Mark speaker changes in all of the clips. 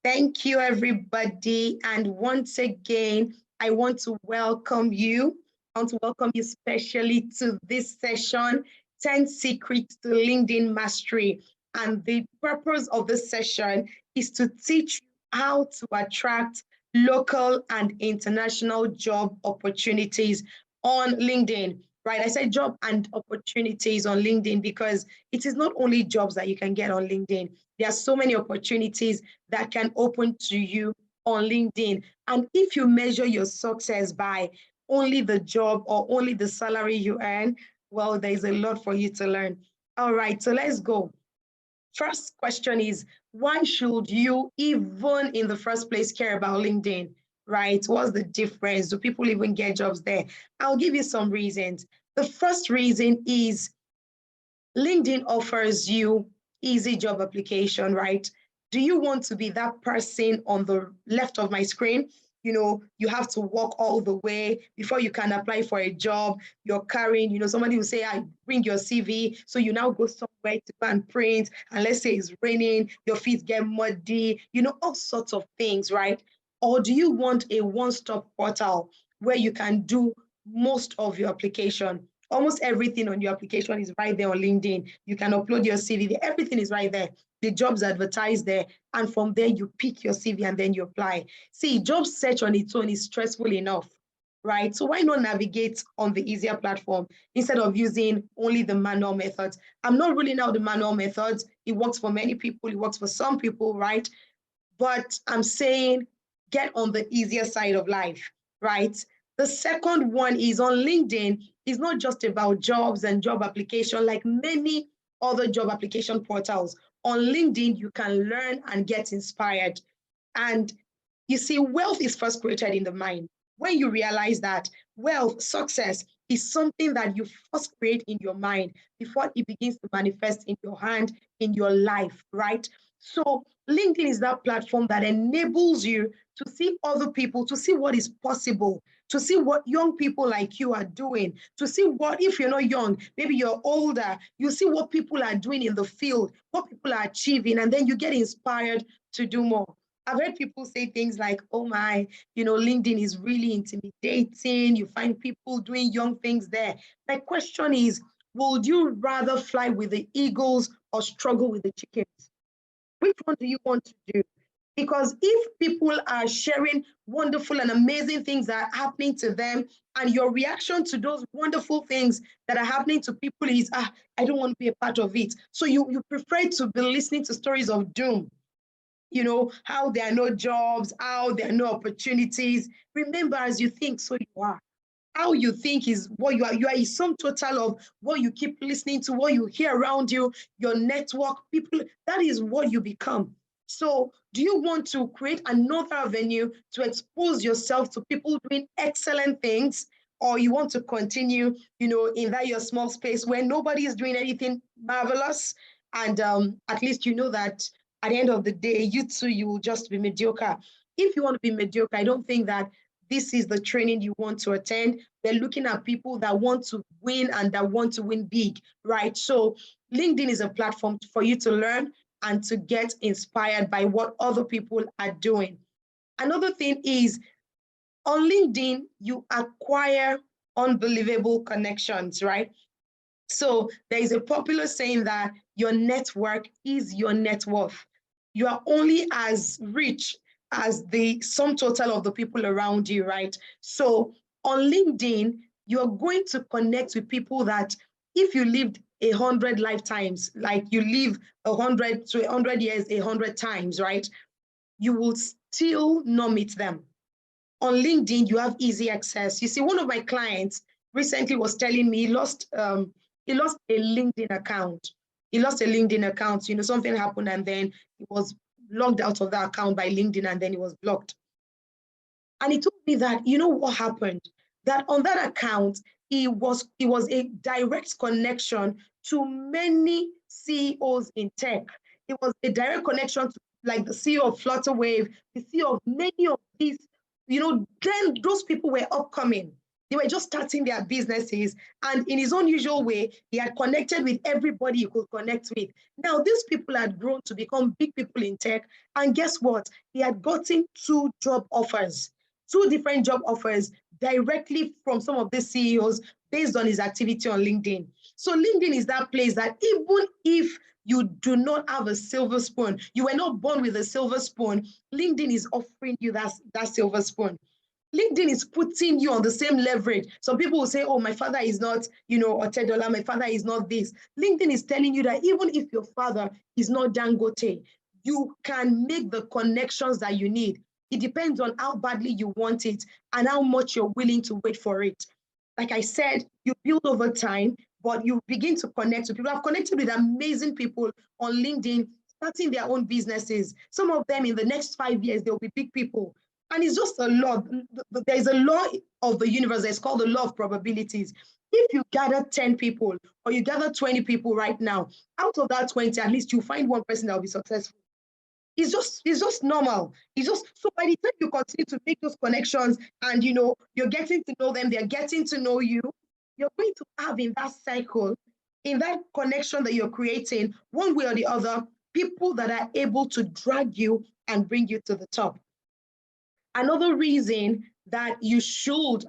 Speaker 1: Thank you, everybody. And once again, I want to welcome you. I want to welcome you specially to this session, 10 Secrets to LinkedIn Mastery. And the purpose of this session is to teach you how to attract local and international job opportunities on LinkedIn. Right, I said job and opportunities on LinkedIn because it is not only jobs that you can get on LinkedIn. There are so many opportunities that can open to you on LinkedIn. And if you measure your success by only the job or only the salary you earn, well, there's a lot for you to learn. All right, so let's go. First question is, why should you even in the first place care about LinkedIn, right? What's the difference? Do people even get jobs there? I'll give you some reasons. The first reason is LinkedIn offers you easy job application, right? Do you want to be that person on the left of my screen? You have to walk all the way before you can apply for a job. You're carrying, somebody will say, I bring your CV. So you now go somewhere to go and print. And let's say it's raining, your feet get muddy, all sorts of things, right? Or do you want a one-stop portal where you can do most of your application? Almost everything on your application is right there on LinkedIn. You can upload your CV. Everything is right there. The jobs advertised there. And from there, you pick your CV and then you apply. See, job search on its own is stressful enough, right? So why not navigate on the easier platform instead of using only the manual methods? I'm not ruling out the manual methods. It works for many people. It works for some people, right? But I'm saying get on the easier side of life, right? The second one is on LinkedIn. It's not just about jobs and job application like many other job application portals. On LinkedIn, you can learn and get inspired. And you see, wealth is first created in the mind. When you realize that wealth, success is something that you first create in your mind before it begins to manifest in your hand, in your life, right? So LinkedIn is that platform that enables you to see other people, to see what is possible, to see what young people like you are doing, to see what, if you're not young, maybe you're older, you see what people are doing in the field, what people are achieving, and then you get inspired to do more. I've heard people say things like, oh my, LinkedIn is really intimidating. You find people doing young things there. My question is, would you rather fly with the eagles or struggle with the chickens? Which one do you want to do? Because if people are sharing wonderful and amazing things that are happening to them, and your reaction to those wonderful things that are happening to people is, I don't want to be a part of it. So you prefer to be listening to stories of doom, how there are no jobs, how there are no opportunities. Remember, as you think, so you are. How you think is what you are. You are a sum total of what you keep listening to, what you hear around you, your network, people. That is what you become. So do you want to create another avenue to expose yourself to people doing excellent things? Or you want to continue, in that your small space where nobody is doing anything marvelous? And at least you know that at the end of the day, you too, you will just be mediocre. If you want to be mediocre, I don't think that this is the training you want to attend. They're looking at people that want to win and that want to win big, right? So LinkedIn is a platform for you to learn and to get inspired by what other people are doing. Another thing is on LinkedIn, you acquire unbelievable connections, right? So there is a popular saying that your network is your net worth. You are only as rich as the sum total of the people around you, right? So on LinkedIn, you're going to connect with people that if you lived 100 lifetimes, like you live 100 to 100 years, 100 times, right? You will still not meet them. On LinkedIn, you have easy access. You see, one of my clients recently was telling me he lost a LinkedIn account. He lost a LinkedIn account. Something happened and then he was logged out of that account by LinkedIn and then he was blocked. And he told me that, what happened? That on that account, it was a direct connection to many CEOs in tech. It was a direct connection to like the CEO of Flutterwave, the CEO of many of these, then those people were upcoming. They were just starting their businesses. And in his own usual way, he had connected with everybody he could connect with. Now, these people had grown to become big people in tech. And guess what? He had gotten two different job offers directly from some of the CEOs based on his activity on LinkedIn. So LinkedIn is that place that even if you do not have a silver spoon, you were not born with a silver spoon, LinkedIn is offering you that silver spoon. LinkedIn is putting you on the same leverage. Some people will say, oh, my father is not, $10, my father is not this. LinkedIn is telling you that even if your father is not Dangote, you can make the connections that you need. It depends on how badly you want it and how much you're willing to wait for it. Like I said, you build over time, but you begin to connect with people. I've connected with amazing people on LinkedIn, starting their own businesses. Some of them in the next 5 years, they'll be big people. And it's just a law. There's a law of the universe. It's called the law of probabilities. If you gather 10 people or you gather 20 people right now, out of that 20, at least you find one person that will be successful. It's just normal. It's just so by the time you continue to make those connections and you're getting to know them, they're getting to know you, you're going to have in that cycle, in that connection that you're creating, one way or the other, people that are able to drag you and bring you to the top. Another reason that you should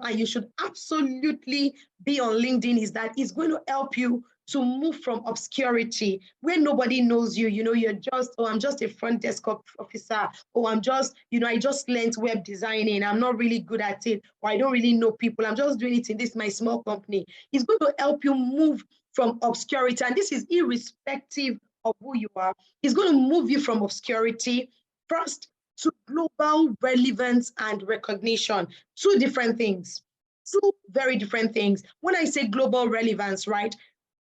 Speaker 1: absolutely be on LinkedIn is that it's going to help you to move from obscurity where nobody knows you. You're just, oh, I'm just a front desk officer. Oh, I just learned web designing. I'm not really good at it. Or I don't really know people. I'm just doing it in my small company. It's going to help you move from obscurity. And this is irrespective of who you are. It's going to move you from obscurity first to global relevance and recognition. Two different things, two very different things. When I say global relevance, right,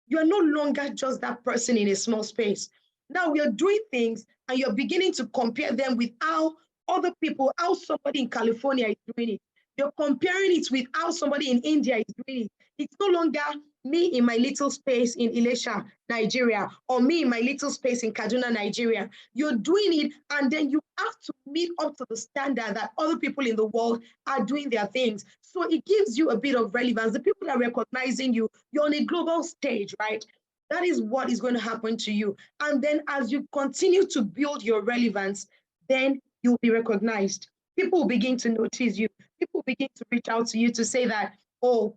Speaker 1: you're no longer just that person in a small space. Now we are doing things and you're beginning to compare them with how other people, how somebody in California is doing it. You're comparing it with how somebody in India is doing it. It's no longer me in my little space in Ilesha, Nigeria, or me in my little space in Kaduna, Nigeria. You're doing it, and then you have to meet up to the standard that other people in the world are doing their things. So it gives you a bit of relevance. The people are recognizing you. You're on a global stage, right? That is what is going to happen to you. And then as you continue to build your relevance, then you'll be recognized. People will begin to notice you. People begin to reach out to you to say that, oh,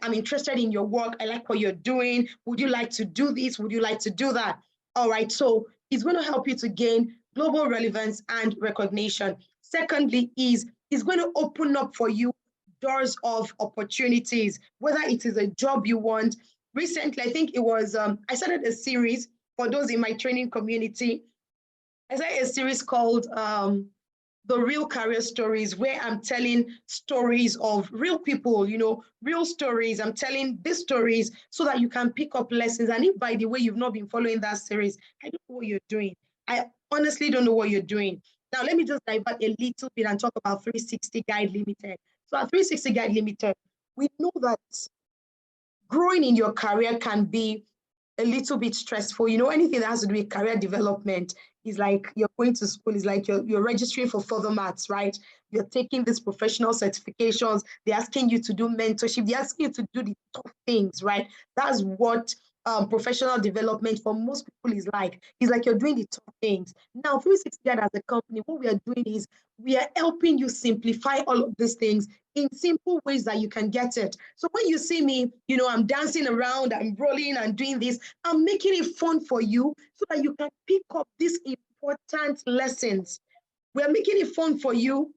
Speaker 1: I'm interested in your work. I like what you're doing. Would you like to do this? Would you like to do that? All right. So it's going to help you to gain global relevance and recognition. Secondly, it's going to open up for you doors of opportunities, whether it is a job you want. Recently, I think it was, I started a series for those in my training community. I started a series called The Real Career Stories, where I'm telling stories of real people, real stories. I'm telling these stories so that you can pick up lessons. And if, by the way, you've not been following that series, I don't know what you're doing. I honestly don't know what you're doing. Now, let me just divert a little bit and talk about 360 Guide Limited. So at 360 Guide Limited, we know that growing in your career can be a little bit stressful. Anything that has to do with career development is like you're going to school, is like you're registering for further maths, right? You're taking these professional certifications. They're asking you to do mentorship. They're asking you to do the tough things, right? That's what professional development for most people is like. It's like you're doing the tough things. Now, 360 Guide as a company, what we are doing is we are helping you simplify all of these things in simple ways that you can get it. So when you see me, I'm dancing around, I'm rolling and doing this, I'm making it fun for you so that you can pick up these important lessons. We're making it fun for you.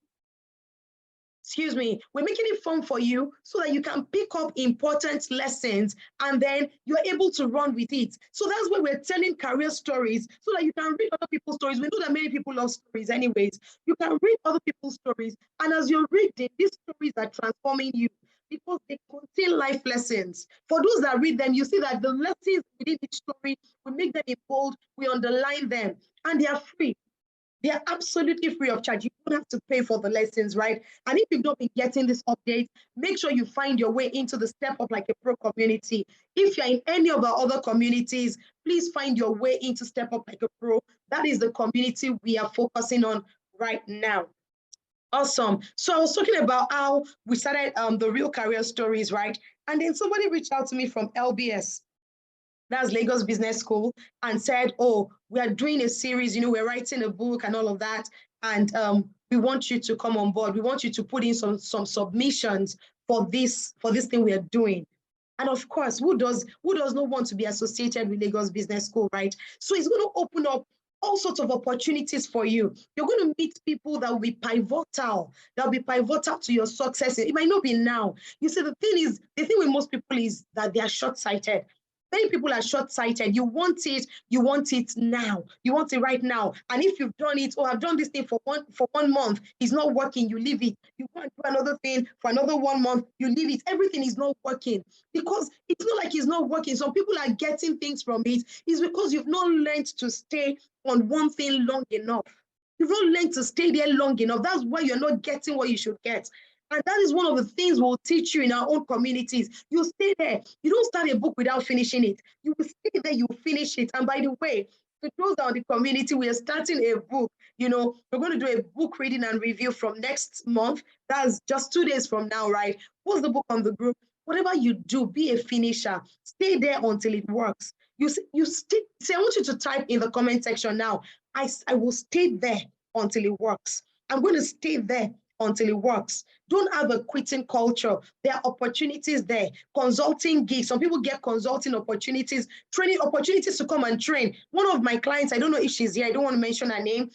Speaker 1: We're making it fun for you so that you can pick up important lessons and then you're able to run with it. So that's why we're telling career stories so that you can read other people's stories. We know that many people love stories anyways. You can read other people's stories. And as you're reading, these stories are transforming you because they contain life lessons. For those that read them, you see that the lessons within each story, we make them in bold, we underline them, and they are free. They are absolutely free of charge. You don't have to pay for the lessons, right? And if you've not been getting this update, make sure you find your way into the Step Up Like a Pro community. If you're in any of our other communities, please find your way into Step Up Like a Pro. That is the community we are focusing on right now. Awesome. So I was talking about how we started the Real Career Stories, right? And then somebody reached out to me from LBS, that's Lagos Business School, and said, "Oh, we are doing a series. We're writing a book and all of that, and we want you to come on board. We want you to put in some submissions for this thing we are doing." And of course, who does not want to be associated with Lagos Business School, right? So it's going to open up all sorts of opportunities for you. You're going to meet people that will be pivotal, to your success. It might not be now. You see, the thing with most people is that they are short-sighted. Many people are short-sighted. You want it now. You want it right now. And if you've done it, I've done this thing for one month, it's not working, you leave it. You want to do another thing for another 1 month, you leave it. Everything is not working because it's not like it's not working. Some people are getting things from it. It's because you've not learned to stay on one thing long enough. You've not learned to stay there long enough. That's why you're not getting what you should get. And that is one of the things we'll teach you in our own communities. You stay there. You don't start a book without finishing it. You will stay there, you finish it. And by the way, to those that are in the community, we are starting a book. We're going to do a book reading and review from next month. That's just 2 days from now, right? Post the book on the group. Whatever you do, be a finisher. Stay there until it works. You stay. Say, I want you to type in the comment section now. I will stay there until it works. I'm going to stay there until it works. Don't have a quitting culture. There are opportunities there. Consulting gigs. Some people get consulting opportunities, training opportunities to come and train. One of my clients, I don't know if she's here, I don't want to mention her name.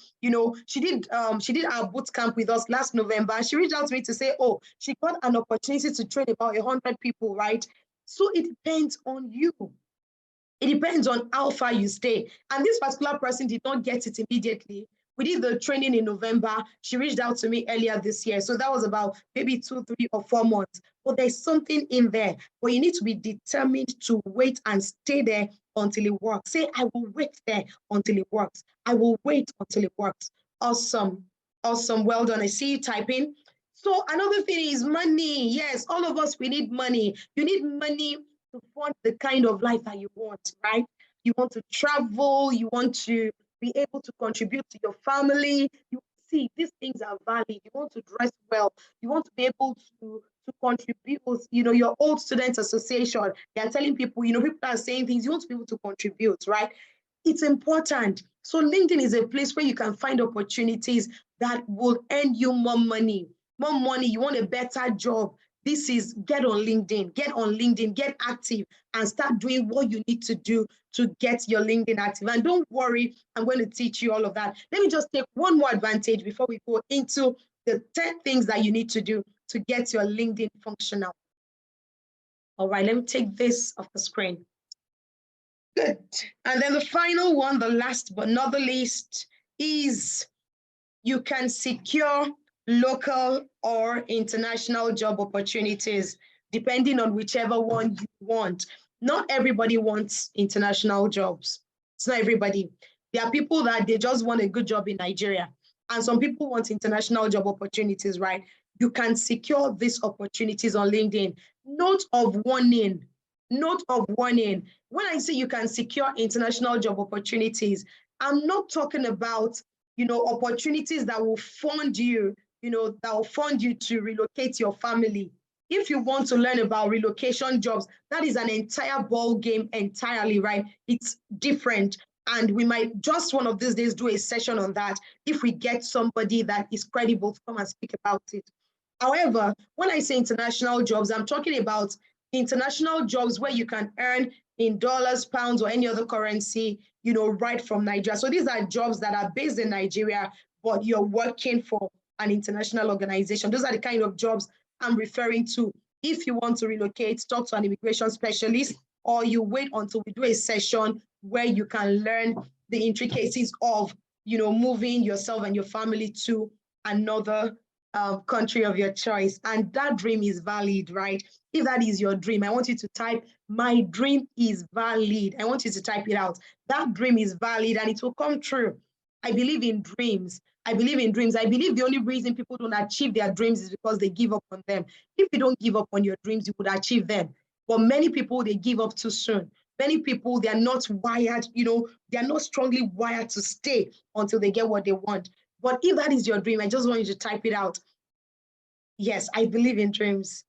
Speaker 1: She did our boot camp with us last November. She reached out to me to say, oh, she got an opportunity to train about 100 people, right? So it depends on you. It depends on how far you stay. And this particular person did not get it immediately. We did the training in November. She reached out to me earlier this year. So that was about maybe 2, 3, or 4 months. But there's something in there. But you need to be determined to wait and stay there until it works. Say, I will wait there until it works. I will wait until it works. Awesome. Awesome. Well done. I see you typing. So another thing is money. Yes, all of us, we need money. You need money to fund the kind of life that you want, right? You want to travel, you want to be able to contribute to your family. You see, these things are valid. You want to dress well, you want to be able to contribute. Your old students association, they're telling people, people are saying things, you want to be able to contribute, right? It's important. So LinkedIn is a place where you can find opportunities that will earn you more money. More money, you want a better job. This is get on LinkedIn, get active, and start doing what you need to do to get your LinkedIn active. And don't worry, I'm going to teach you all of that. Let me just take one more advantage before we go into the 10 things that you need to do to get your LinkedIn functional. All right, let me take this off the screen. Good. And then the final one, the last but not the least, is you can secure local or international job opportunities, depending on whichever one you want. Not everybody wants international jobs. It's not everybody. There are people that they just want a good job in Nigeria. And some people want international job opportunities, right? You can secure these opportunities on LinkedIn. Note of warning. When I say you can secure international job opportunities, I'm not talking about opportunities that will fund you, to relocate your family. If you want to learn about relocation jobs, that is an entire ball game entirely, right? It's different. And we might just one of these days do a session on that if we get somebody that is credible to come and speak about it. However, when I say international jobs, I'm talking about international jobs where you can earn in dollars, pounds, or any other currency, right from Nigeria. So these are jobs that are based in Nigeria, but you're working for an international organization. Those are the kind of jobs I'm referring to. If you want to relocate, talk to an immigration specialist, or you wait until we do a session where you can learn the intricacies of, moving yourself and your family to another country of your choice. And that dream is valid, right? If that is your dream, I want you to type, my dream is valid. I want you to type it out. That dream is valid and it will come true. I believe in dreams. I believe the only reason people don't achieve their dreams is because they give up on them. If you don't give up on your dreams, you would achieve them. But many people, they give up too soon. Many people, they are not wired, they are not strongly wired to stay until they get what they want. But if that is your dream, I just want you to type it out. Yes, I believe in dreams.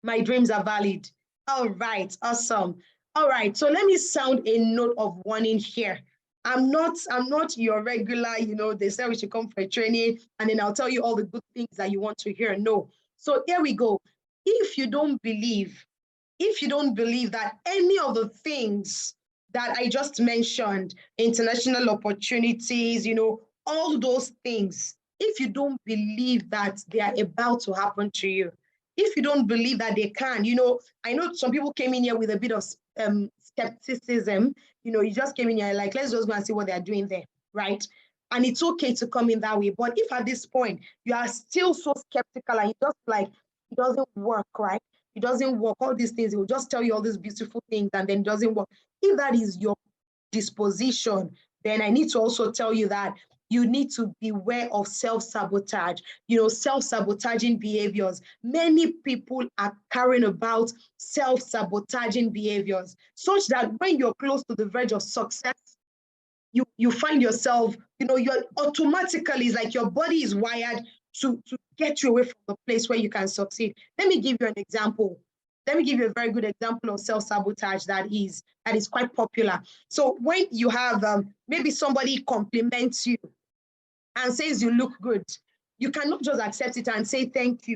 Speaker 1: My dreams are valid. All right, awesome. All right, so let me sound a note of warning here. I'm not your regular, they say we should come for a training and then I'll tell you all the good things that you want to hear. No. So here we go. If you don't believe that any of the things that I just mentioned, international opportunities, all those things, if you don't believe that they are about to happen to you, if you don't believe that they can, I know some people came in here with a bit of skepticism, you just came in here like, let's just go and see what they're doing there, right? And it's okay to come in that way. But if at this point you are still so skeptical and you just like, it doesn't work, right? It doesn't work, all these things, it will just tell you all these beautiful things and then it doesn't work. If that is your disposition, then I need to also tell you that you need to beware of self-sabotage, self-sabotaging behaviors. Many people are carrying about self-sabotaging behaviors, such that when you're close to the verge of success, you find yourself, you're automatically, it's like your body is wired to get you away from the place where you can succeed. Let me give you an example. Let me give you a very good example of self-sabotage that is quite popular. So when you have maybe somebody compliments you and says you look good, you cannot just accept it and say thank you.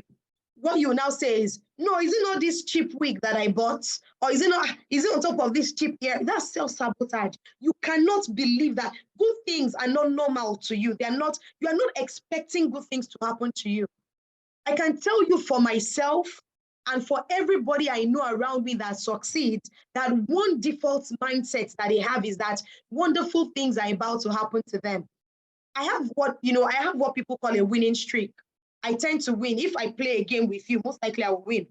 Speaker 1: What you now say is, no, is it not this cheap wig that I bought? Or is it on top of this cheap ear? That's self-sabotage. You cannot believe that good things are not normal to you. You are not expecting good things to happen to you. I can tell you for myself and for everybody I know around me that succeeds, that one default mindset that they have is that wonderful things are about to happen to them. I have what people call a winning streak. I tend to win. If I play a game with you, most likely I will win.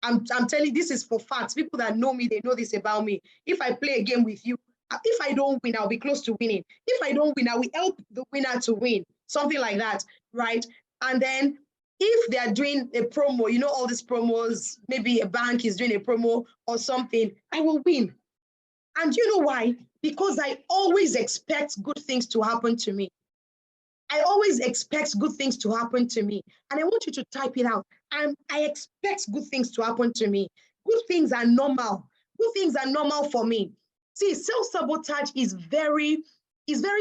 Speaker 1: I'm telling you, this is for facts. People that know me, they know this about me. If I play a game with you, if I don't win, I'll be close to winning. If I don't win, I will help the winner to win. Something like that, right? And then if they are doing a promo, all these promos, maybe a bank is doing a promo or something, I will win. And you know why? Because I always expect good things to happen to me. I always expect good things to happen to me. And I want you to type it out. I expect good things to happen to me. Good things are normal. Good things are normal for me. See, self-sabotage is very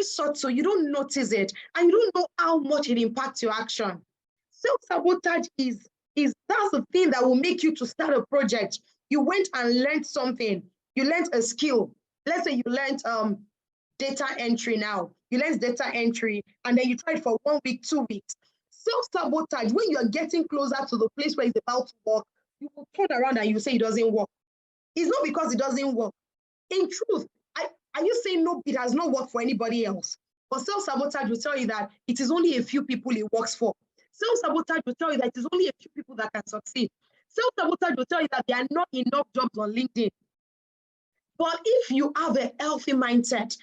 Speaker 1: subtle. You don't notice it. And you don't know how much it impacts your action. Self-sabotage is that's the thing that will make you to start a project. You went and learned something. You learned a skill. Let's say you learned data entry now. You learn data entry and then you try it for 1 week, 2 weeks. Self-sabotage, when you're getting closer to the place where it's about to work, you will turn around and you say it doesn't work. It's not because it doesn't work. In truth, are you saying no, it has not worked for anybody else? But self-sabotage will tell you that it is only a few people it works for. Self-sabotage will tell you that it is only a few people that can succeed. Self-sabotage will tell you that there are not enough jobs on LinkedIn. But if you have a healthy mindset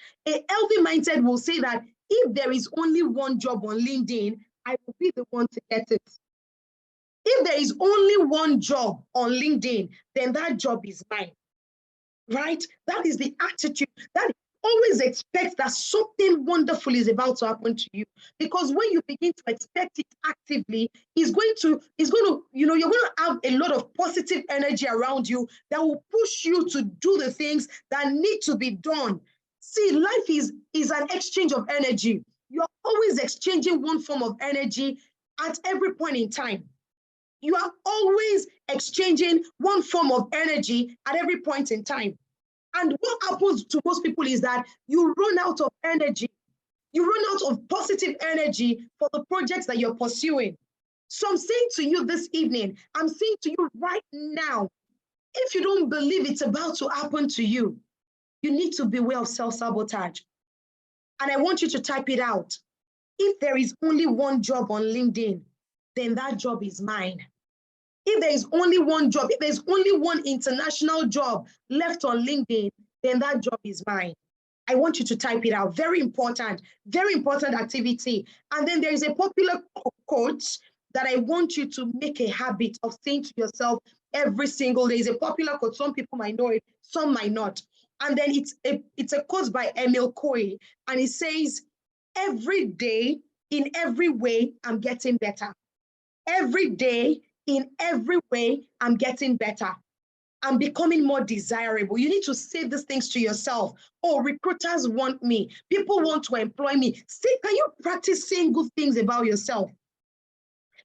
Speaker 1: will say that if there is only one job on LinkedIn, I will be the one to get it. If there is only one job on LinkedIn, then that job is mine, right? That is the attitude. That always expect that something wonderful is about to happen to you. Because when you begin to expect it actively, you're going to have a lot of positive energy around you that will push you to do the things that need to be done. See, life is an exchange of energy. You're always exchanging one form of energy at every point in time. You are always exchanging one form of energy at every point in time. And what happens to most people is that you run out of energy. You run out of positive energy for the projects that you're pursuing. So I'm saying to you this evening, I'm saying to you right now, if you don't believe it's about to happen to you, you need to beware of self-sabotage. And I want you to type it out. If there is only one job on LinkedIn, then that job is mine. If there is only one job, if there's only one international job left on LinkedIn, then that job is mine. I want you to type it out. Very important activity. And then there is a popular quote that I want you to make a habit of saying to yourself every single day. It's a popular quote. Some people might know it, some might not. And then it's a quote by Emil Coy, and it says, every day in every way, I'm getting better. Every day, in every way, I'm getting better. I'm becoming more desirable. You need to say these things to yourself. Oh, recruiters want me. People want to employ me. See, can you practice saying good things about yourself?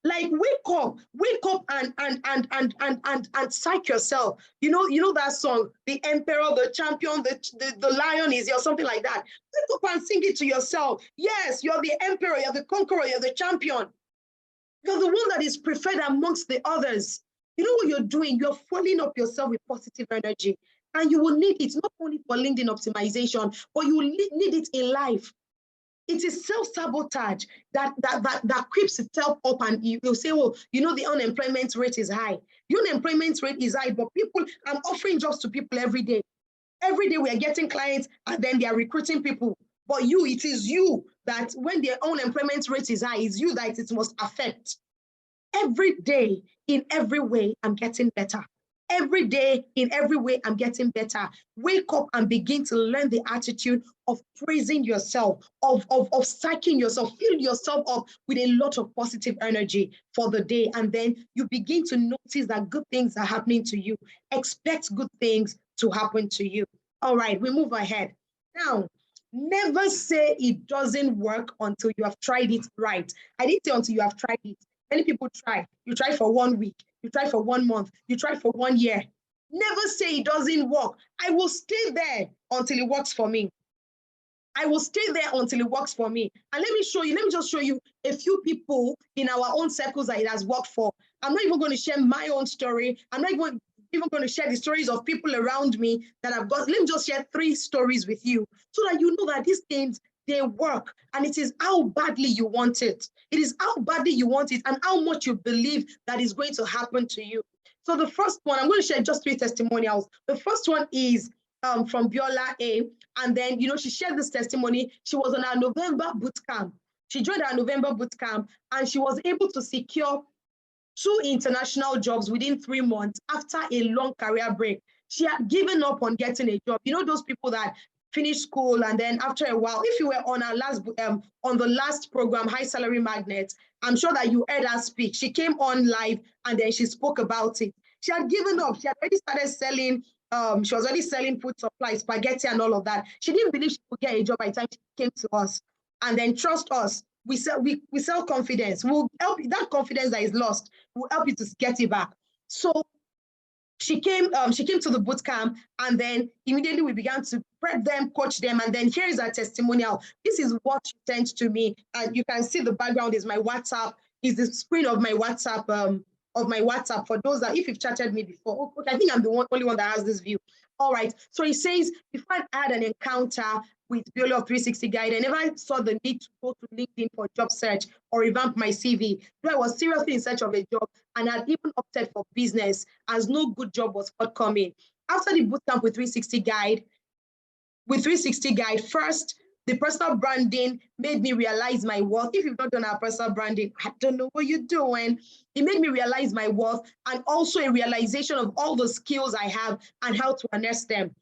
Speaker 1: Like wake up and psych yourself. You know that song, the emperor, the champion, the lion is or something like that. Wake up and sing it to yourself. Yes, you're the emperor, you're the conqueror, you're the champion. You're the one that is preferred amongst the others. You know what you're doing? You're filling up yourself with positive energy. And you will need it not only for LinkedIn optimization, but you will need it in life. It is self-sabotage that creeps itself up, and you'll say, well, you know, the unemployment rate is high. The unemployment rate is high, but people, I'm offering jobs to people every day. Every day we are getting clients and then they are recruiting people. But it is you that when the unemployment rate is high, it's you that it must affect. Every day, in every way, I'm getting better. Every day, in every way, I'm getting better. Wake up and begin to learn the attitude of praising yourself, of psyching yourself, fill yourself up with a lot of positive energy for the day. And then you begin to notice that good things are happening to you. Expect good things to happen to you. All right, we move ahead. Now, never say it doesn't work until you have tried it right. I didn't say until you have tried it. Many people try. You try for 1 week. You try for 1 month. You try for 1 year. Never say it doesn't work. I will stay there until it works for me. I will stay there until it works for me. And let me just show you a few people in our own circles that it has worked for. I'm not even going to share my own story. I'm not even going to share the stories of people around me that I've got. Let me just share 3 stories with you so that you know that these things, they work, and it is how badly you want it. It is how badly you want it and how much you believe that is going to happen to you. So the first one, I'm going to share just 3 testimonials. The first one is from Biola A. And then, she shared this testimony. She was on our November boot camp. She joined our November boot camp and she was able to secure 2 international jobs within 3 months after a long career break. She had given up on getting a job. You know, those people that finish school and then after a while, if you were on our on the last program, High Salary Magnet, I'm sure that you heard her speak. She came on live and then she spoke about it. She had given up. She had already started selling. She was already selling food supply, spaghetti and all of that. She didn't believe she would get a job by the time she came to us. And then trust us, we sell confidence. We'll help you. That confidence that is lost, we'll help you to get it back. So she came to the boot camp, and then immediately we began to prep them, coach them, and then here is her testimonial. This is what she sent to me, and you can see the background is my WhatsApp, is the screen of my WhatsApp. For those that, if you've chatted me before, okay, I think I'm the only one that has this view. All right, so it says, before I had an encounter with Viola of 360 Guide, I never saw the need to go to LinkedIn for job search or revamp my CV. Though I was seriously in search of a job and had even opted for business as no good job was forthcoming. After the bootcamp with 360 Guide, first, the personal branding made me realize my worth. If you've not done our personal branding, I don't know what you're doing. It made me realize my worth and also a realization of all the skills I have and how to harness them.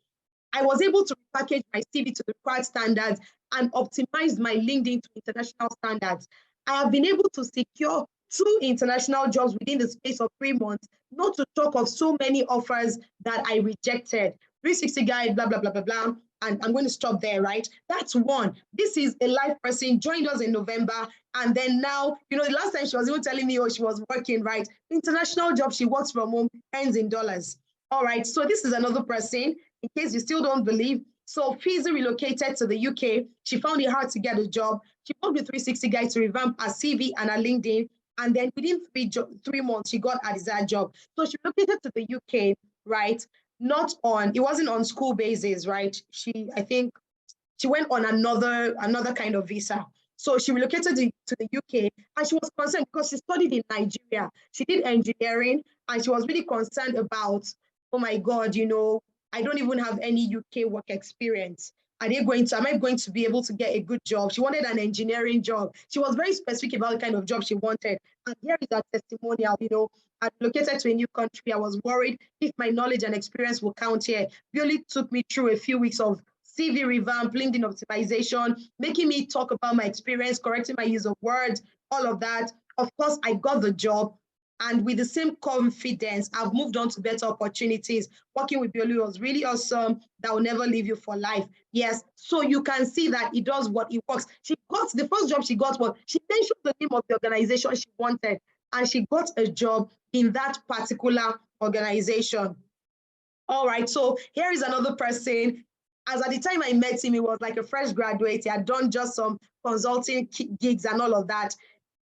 Speaker 1: I was able to package my CV to the required standards and optimize my LinkedIn to international standards. I have been able to secure 2 international jobs within the space of 3 months, not to talk of so many offers that I rejected. 360 Guide, blah, blah, blah, blah, blah. And I'm going to stop there, right? That's one. This is a live person, joined us in November. And then now, the last time she was even telling me, she was working, right? International job, she works from home, earns in dollars. All right, so this is another person, in case you still don't believe. So Fizi relocated to the UK. She found it hard to get a job. She worked with 360 Guide to revamp her CV and her LinkedIn. And then within 3 months, she got her desired job. So she relocated to the UK, right? It wasn't on school basis, right? I think she went on another kind of visa. So she relocated to the UK and she was concerned because she studied in Nigeria. She did engineering and she was really concerned about, oh my God, I don't even have any UK work experience. Am I going to be able to get a good job? She wanted an engineering job. She was very specific about the kind of job she wanted. And here is her testimonial, I relocated to a new country. I was worried if my knowledge and experience will count here. Really took me through a few weeks of CV revamp, LinkedIn optimization, making me talk about my experience, correcting my use of words, all of that. Of course, I got the job. And with the same confidence, I've moved on to better opportunities. Working with Biolu was really awesome. That will never leave you for life. Yes. So you can see that it does what it works. She got the first job she got was she mentioned the name of the organization she wanted, and she got a job in that particular organization. All right. So here is another person. As at the time I met him, he was like a fresh graduate. He had done just some consulting gigs and all of that.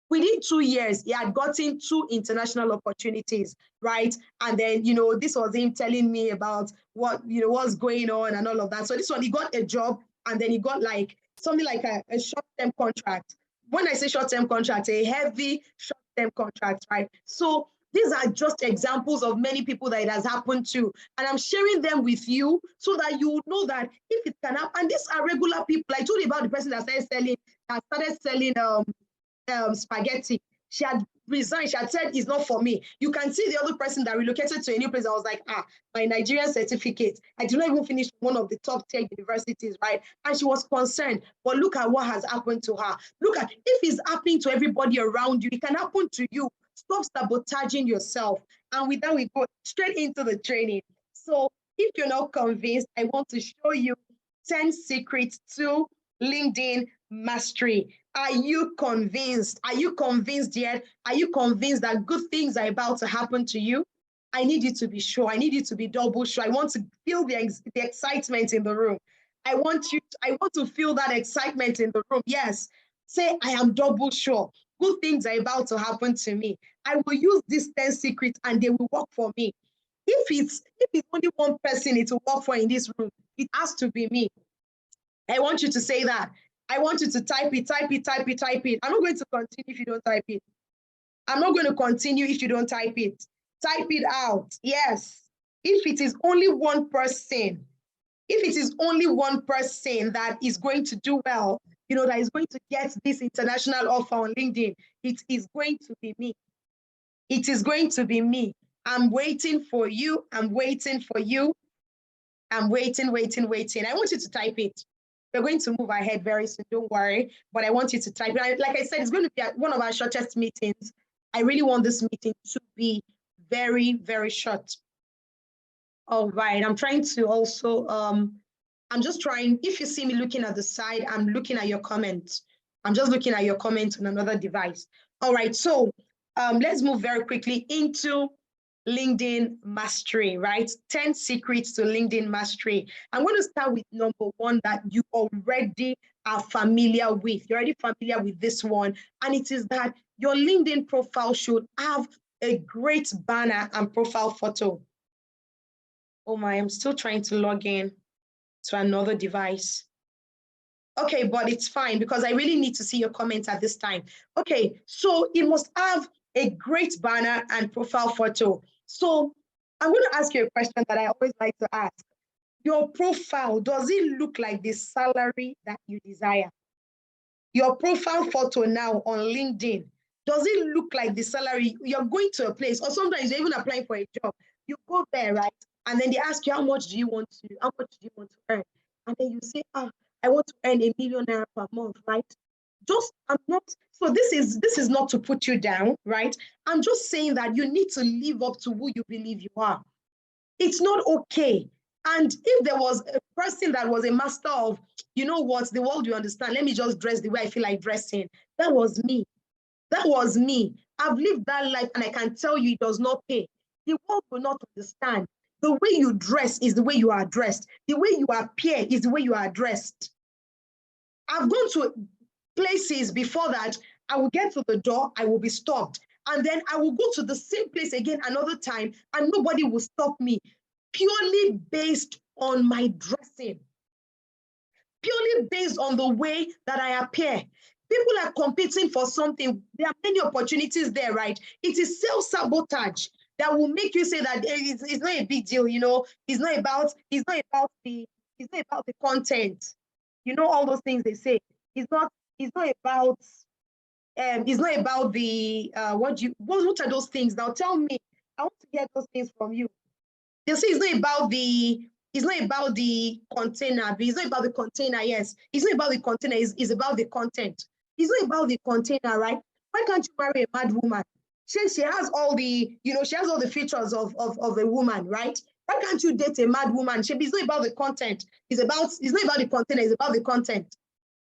Speaker 1: Within 2 years, he had gotten 2 international opportunities, right? And then, this was him telling me about what's going on and all of that. So this one, he got a job, and then he got like something like a short-term contract. When I say short-term contract, a heavy short-term contract, right? So these are just examples of many people that it has happened to. And I'm sharing them with you so that you would know that if it can happen, and these are regular people. I told you about the person that started selling spaghetti. She had resigned. She had said it's not for me. You can see the other person that relocated to a new place. I was like, my Nigerian certificate. I did not even finish one of the top 10 universities, right? And she was concerned. But look at what has happened to her. Look at, if it's happening to everybody around you, it can happen to you. Stop sabotaging yourself. And with that, we go straight into the training. So if you're not convinced, I want to show you 10 secrets to LinkedIn mastery. Are you convinced? Are you convinced yet? Are you convinced that good things are about to happen to you? I need you to be sure. I need you to be double sure. I want to feel the excitement in the room. I want to feel that excitement in the room. Yes. Say, I am double sure. Good things are about to happen to me. I will use these 10 secrets and they will work for me. If it's only one person it will work for in this room, it has to be me. I want you to say that. I want you to type it, type it, type it, type it. I'm not going to continue if you don't type it. I'm not going to continue if you don't type it. Type it out. Yes. If it is only one person, that is going to do well, that is going to get this international offer on LinkedIn, it is going to be me. It is going to be me. I'm waiting for you. I'm waiting for you. I'm waiting, waiting, waiting. I want you to type it. We're going to move ahead very soon, don't worry. But I want you to type it. Like I said, it's going to be one of our shortest meetings. I really want this meeting to be very, very short. All right, I'm trying to also, I'm just trying, if you see me looking at the side, I'm looking at your comments. I'm just looking at your comments on another device. All right, so let's move very quickly into LinkedIn mastery, right? 10 secrets to LinkedIn mastery. I'm going to start with number 1 that you already are familiar with. You're already familiar with this one. And it is that your LinkedIn profile should have a great banner and profile photo. Oh my, I'm still trying to log in to another device. Okay, but it's fine because I really need to see your comments at this time. Okay, so it must have a great banner and profile photo. So I'm going to ask you a question that I always like to ask. Your profile, does it look like the salary that you desire? Your profile photo now on LinkedIn, does it look like the salary? You're going to a place, or sometimes you're even applying for a job. You go there, right? And then they ask you, how much do you want to earn? And then you say, I want to earn ₦1 million per month, right? So this is not to put you down, right? I'm just saying that you need to live up to who you believe you are. It's not okay. And if there was a person that was a master of, you know what, the world you understand, let me just dress the way I feel like dressing. That was me. That was me. I've lived that life and I can tell you it does not pay. The world will not understand. The way you dress is the way you are dressed. The way you appear is the way you are dressed. I've gone to places before that, I will get to the door, I will be stopped. And then I will go to the same place again another time and nobody will stop me, purely based on my dressing, purely based on the way that I appear. People are competing for something. There are many opportunities there, right? It is self-sabotage that will make you say that it's not a big deal, it's not about the content. All those things they say. It's not about the what are those things? Now tell me. I want to hear those things from you. They say it's not about the It's not about the container. It's not about the container, yes. It's not about the container, it's about the content. It's not about the container, right? Why can't you marry a mad woman? She has all the, she has all the features of a woman, right? Why can't you date a mad woman? It's not about the content. It's not about the container, it's about the content,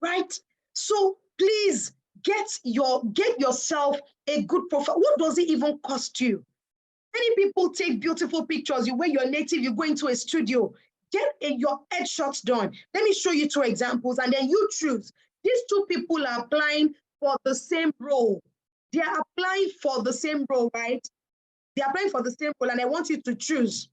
Speaker 1: right? So please get yourself a good profile. What does it even cost you? Many people take beautiful pictures. You wear your native, you go into a studio, get your headshots done. Let me show you two examples, and then you choose. These two people are applying for the same role. They are applying for the same role, right? They are applying for the same role, and I want you to choose.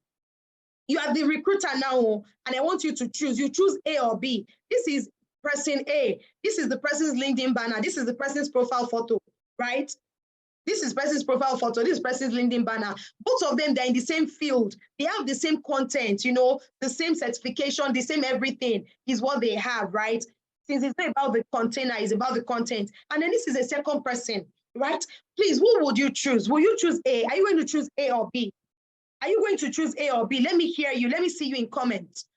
Speaker 1: You are the recruiter now, and I want you to choose. You choose A or B. This is person A. This is the person's LinkedIn banner. This is the person's profile photo, right? This is person's profile photo. This is person's LinkedIn banner. Both of them, they're in the same field. They have the same content, the same certification, the same everything is what they have, right? Since it's not about the container, it's about the content. And then this is a second person, right? Please, who would you choose? Will you choose A? Are you going to choose A or B? Are you going to choose A or B? Let me hear you. Let me see you in comments.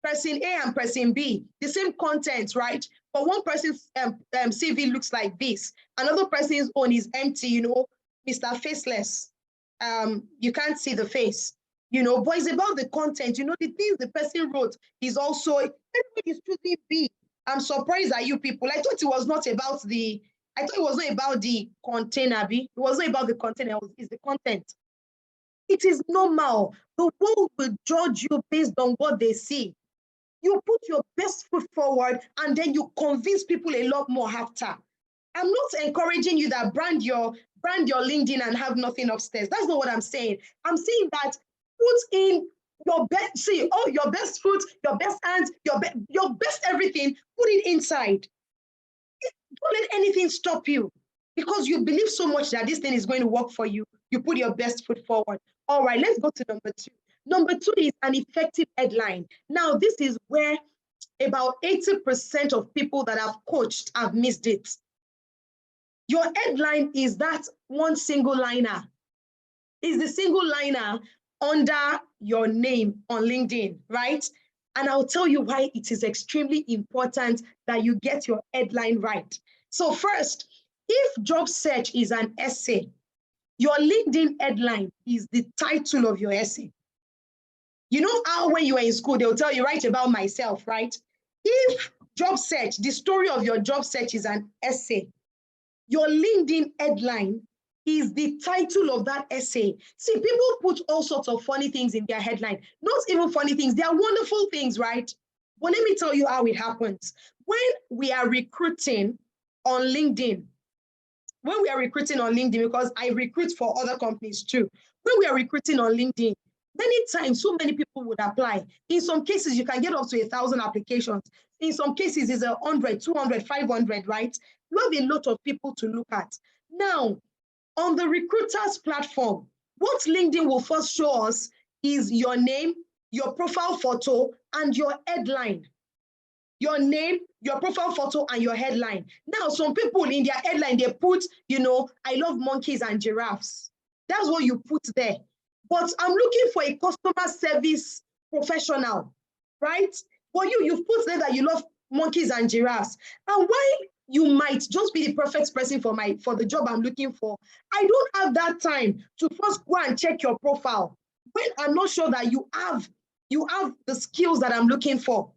Speaker 1: Person A and person B, the same content, right? But one person's CV looks like this. Another person's own is empty, Mr. Faceless. You can't see the face, but it's about the content, the things the person wrote is also, everybody's choosing B. I'm surprised at you people. I thought it was not about the container, B. It was not about the container, it's the content. It is normal. The world will judge you based on what they see. You put your best foot forward and then you convince people a lot more after. I'm not encouraging you that brand your LinkedIn and have nothing upstairs. That's not what I'm saying. I'm saying that put in your best, your best foot, your best hands, your best everything, put it inside. Don't let anything stop you because you believe so much that this thing is going to work for you. You put your best foot forward. All right, let's go to number 2. Number 2 is an effective headline. Now, this is where about 80% of people that I've coached have missed it. Your headline is that one single liner. Is the single liner under your name on LinkedIn, right? And I'll tell you why it is extremely important that you get your headline right. So first, if job search is an essay, your LinkedIn headline is the title of your essay. You know how when you were in school, they'll tell you, write about myself, right? If job search, the story of your job search is an essay, your LinkedIn headline is the title of that essay. See, people put all sorts of funny things in their headline. Not even funny things, they are wonderful things, right? But let me tell you how it happens. When we are recruiting on LinkedIn, because I recruit for other companies too. When we are recruiting on LinkedIn, many times, so many people would apply. In some cases, you can get up to 1,000 applications. In some cases, it's 100, 200, 500, right? You have a lot of people to look at. Now, on the recruiters platform, what LinkedIn will first show us is your name, your profile photo, and your headline. Your name, your profile photo, and your headline. Now, some people in their headline, they put, I love monkeys and giraffes. That's what you put there. But I'm looking for a customer service professional, right? But you've put there that you love monkeys and giraffes. And while you might just be the perfect person for the job I'm looking for, I don't have that time to first go and check your profile when I'm not sure that you have the skills that I'm looking for.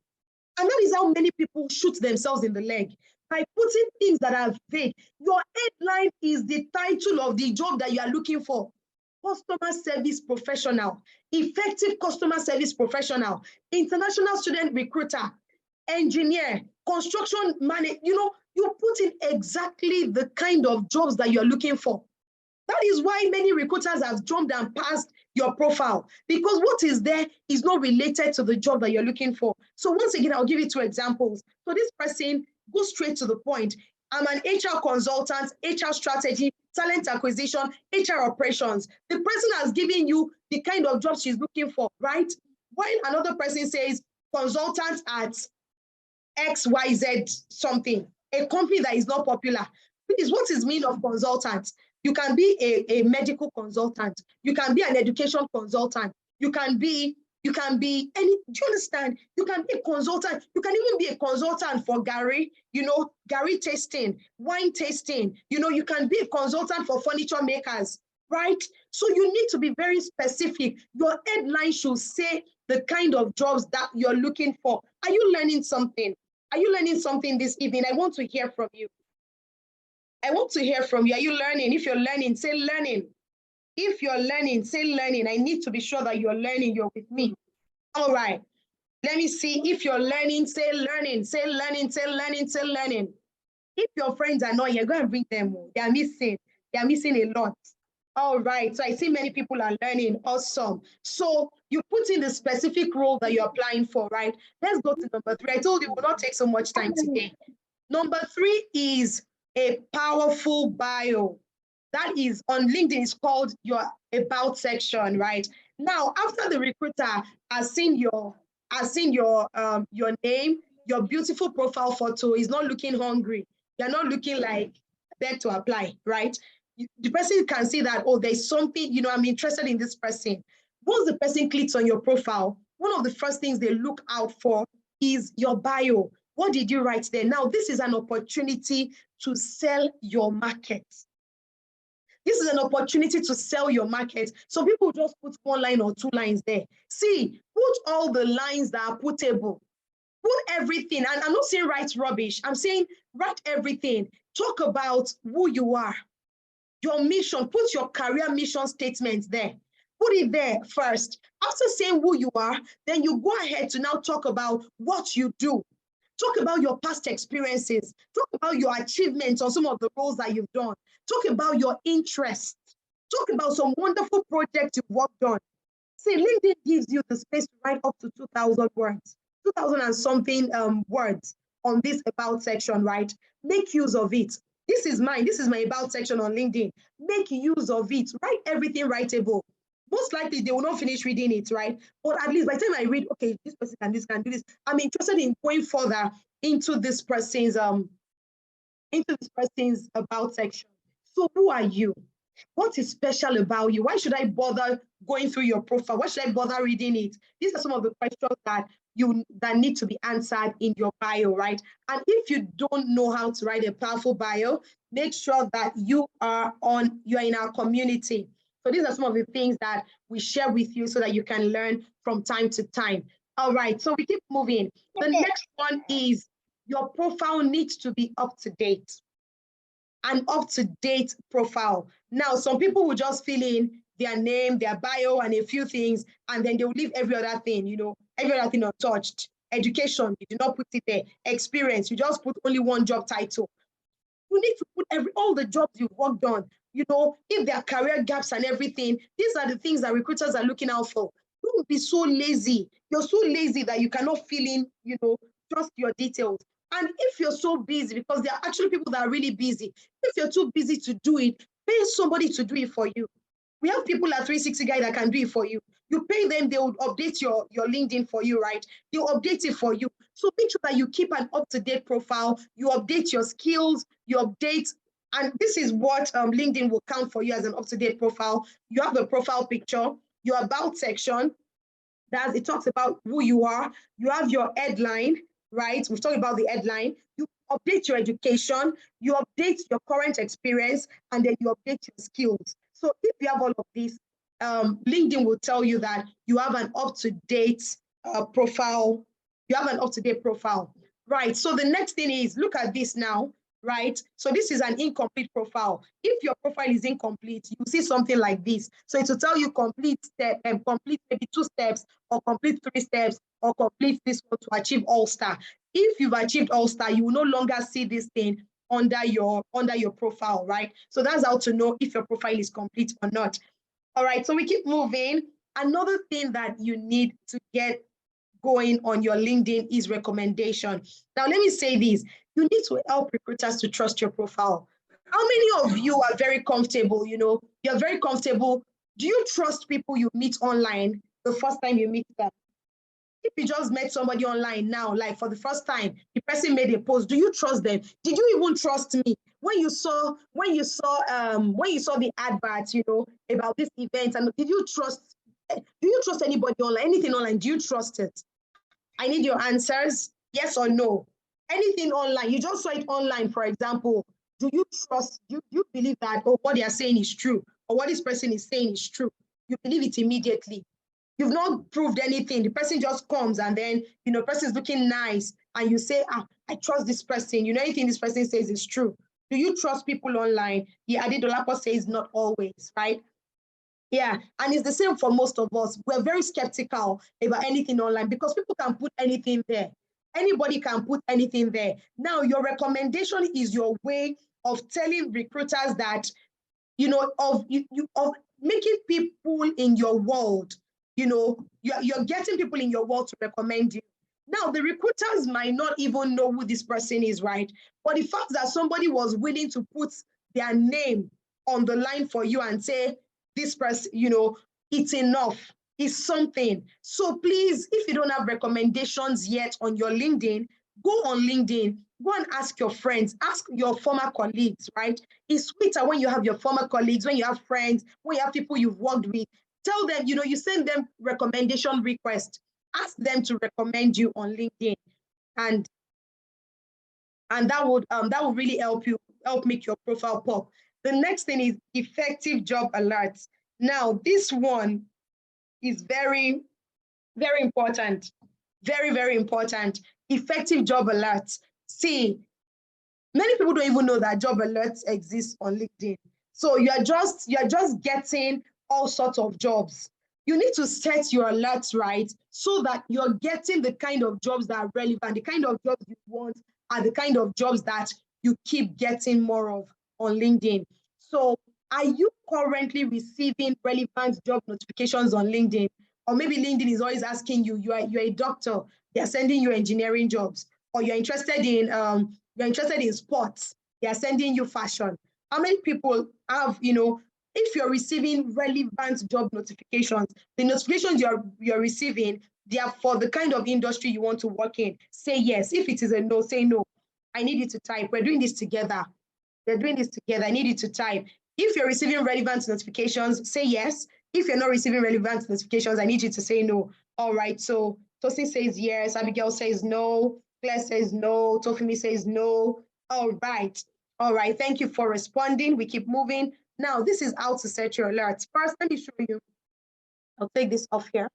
Speaker 1: And that is how many people shoot themselves in the leg by putting things that are vague. Your headline is the title of the job that you are looking for. Customer service professional, effective customer service professional, international student recruiter, engineer, construction manager. You put in exactly the kind of jobs that you're looking for. That is why many recruiters have jumped and passed your profile, because what is there is not related to the job that you're looking for. So once again, I'll give you 2 examples. So this person goes straight to the point. I'm an HR consultant, HR strategy, talent acquisition, HR operations. The person has given you the kind of job she's looking for, right? While another person says consultant at XYZ something, a company that is not popular. Please, what is mean of consultant? You can be a medical consultant. You can be an education consultant. You can be You can be any, do you understand? You can be a consultant. You can even be a consultant for Gary, Gary tasting, wine tasting. You can be a consultant for furniture makers, right? So you need to be very specific. Your headline should say the kind of jobs that you're looking for. Are you learning something? Are you learning something this evening? I want to hear from you. I want to hear from you. Are you learning? If you're learning, say learning. If you're learning, say learning. I need to be sure that you're learning, you're with me. All right. Let me see. If you're learning, say learning, say learning, say learning, say learning. If your friends are not here, go and bring them. They are missing. They are missing a lot. All right. So I see many people are learning. Awesome. So you put in the specific role that you're applying for, right? Let's go to number 3. I told you it will not take so much time today. Number 3 is a powerful bio. That is on LinkedIn, it's called your about section, right? Now, after the recruiter has seen your name, your beautiful profile photo, is not looking hungry. You're not looking like beg to apply, right? The person can see that, oh, there's something, I'm interested in this person. Once the person clicks on your profile, one of the first things they look out for is your bio. What did you write there? Now, this is an opportunity to sell your market. This is an opportunity to sell your market. So people just put 1 line or 2 lines there. See, put all the lines that are putable. Put everything. And I'm not saying write rubbish. I'm saying write everything. Talk about who you are, your mission. Put your career mission statement there. Put it there first. After saying who you are, then you go ahead to now talk about what you do. Talk about your past experiences. Talk about your achievements on some of the roles that you've done. Talk about your interests. Talk about some wonderful projects you've worked on. See, LinkedIn gives you the space to write up to 2,000 words, 2,000 and something words on this about section, right? Make use of it. This is mine. This is my about section on LinkedIn. Make use of it. Write everything writable. Most likely they will not finish reading it, right? But at least by the time I read, okay, this person can do this. I'm interested in going further into this person's about section. So who are you? What is special about you? Why should I bother going through your profile? Why should I bother reading it? These are some of the questions that need to be answered in your bio, right? And if you don't know how to write a powerful bio, make sure that you're in our community. So these are some of the things that we share with you so that you can learn from time to time. All right, so we keep moving. The next one is your profile needs to be up to date. An up-to-date profile. Now, some people will just fill in their name, their bio, and a few things, and then they will leave every other thing, every other thing untouched. Education, you do not put it there. Experience, you just put only one job title. You need to put all the jobs you've worked on, if there are career gaps and everything. These are the things that recruiters are looking out for. Don't be so lazy. You're so lazy that you cannot fill in, just your details. And if you're so busy, because there are actually people that are really busy, if you're too busy to do it, pay somebody to do it for you. We have people at 360 Guy that can do it for you. You pay them, they will update your LinkedIn for you, right? They'll update it for you. So make sure that you keep an up-to-date profile, you update your skills, you update, and this is what LinkedIn will count for you as an up-to-date profile. You have the profile picture, your about section, it talks about who you are. You have your headline, right? We've talked about the headline. You update your education, you update your current experience, and then you update your skills. So if you have all of this, LinkedIn will tell you that you have an up-to-date profile. You have an up-to-date profile, right? So the next thing is, look at this now, right? So this is an incomplete profile. If your profile is incomplete, you see something like this. So it will tell you complete maybe 2 steps, or complete 3 steps, or complete this one to achieve All-Star. If you've achieved All-Star, you will no longer see this thing under your profile, right? So that's how to know if your profile is complete or not. All right, so we keep moving. Another thing that you need to get going on your LinkedIn is recommendation. Now, let me say this. You need to help recruiters to trust your profile. How many of you are very comfortable, you're very comfortable? Do you trust people you meet online the first time you meet them? If you just met somebody online now, like for the first time, the person made a post, do you trust them? Did you even trust me? When you saw the advert, about this event, and did you trust Do you trust anybody online? Anything online, do you trust it? I need your answers, yes or no. Anything online, you just saw it online, for example, do you trust, you believe that, oh, what they are saying is true, or what this person is saying is true? You believe it immediately. You've not proved anything. The person just comes and then, person is looking nice and you say, I trust this person. Anything this person says is true. Do you trust people online? Yeah, Adedolapo says not always, right? Yeah, and it's the same for most of us. We're very skeptical about anything online because people can put anything there. Anybody can put anything there. Now, your recommendation is your way of telling recruiters that, of making people in your world, you're getting people in your world to recommend you. Now, the recruiters might not even know who this person is, right? But the fact that somebody was willing to put their name on the line for you and say, this person, it's enough, it's something. So please, if you don't have recommendations yet on your LinkedIn, go on LinkedIn, go and ask your friends, ask your former colleagues, right? It's sweeter when you have your former colleagues, when you have friends, when you have people you've worked with. Tell them, you send them recommendation requests, ask them to recommend you on LinkedIn. And that would really help make your profile pop. The next thing is effective job alerts. Now, this one is very, very important. Very, very important. Effective job alerts. See, many people don't even know that job alerts exist on LinkedIn. So you're just getting all sorts of jobs. You need to set your alerts right so that you're getting the kind of jobs that are relevant, the kind of jobs you want are the kind of jobs that you keep getting more of on LinkedIn. So are you currently receiving relevant job notifications on LinkedIn? Or maybe LinkedIn is always asking you, you're a doctor, they're sending you engineering jobs, or you're interested in sports, they're sending you fashion. How many people have, if you're receiving relevant job notifications, the notifications you're receiving, they are for the kind of industry you want to work in. Say yes. If it is a no, say no. I need you to type. We're doing this together. We're doing this together. I need you to type. If you're receiving relevant notifications, say yes. If you're not receiving relevant notifications, I need you to say no. All right. So Tosin says yes. Abigail says no. Claire says no. Tofimi says no. All right. All right. Thank you for responding. We keep moving. Now, this is how to set your alerts. First, let me show you. I'll take this off here.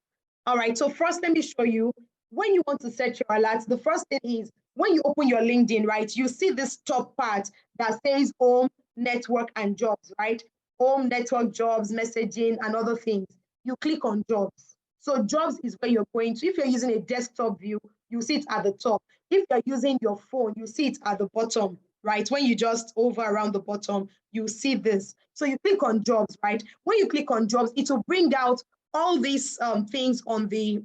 Speaker 1: All right. So first, let me show you when you want to set your alerts. The first thing is when you open your LinkedIn, right, you see this top part that says home, network, and jobs, right? Home, network, jobs, messaging, and other things. You click on jobs. So jobs is where you're going to. If you're using a desktop view, you see it at the top. If you're using your phone, you see it at the bottom, right? When you just hover around the bottom, you see this. So you click on jobs, right? When you click on jobs, it will bring out all these things on the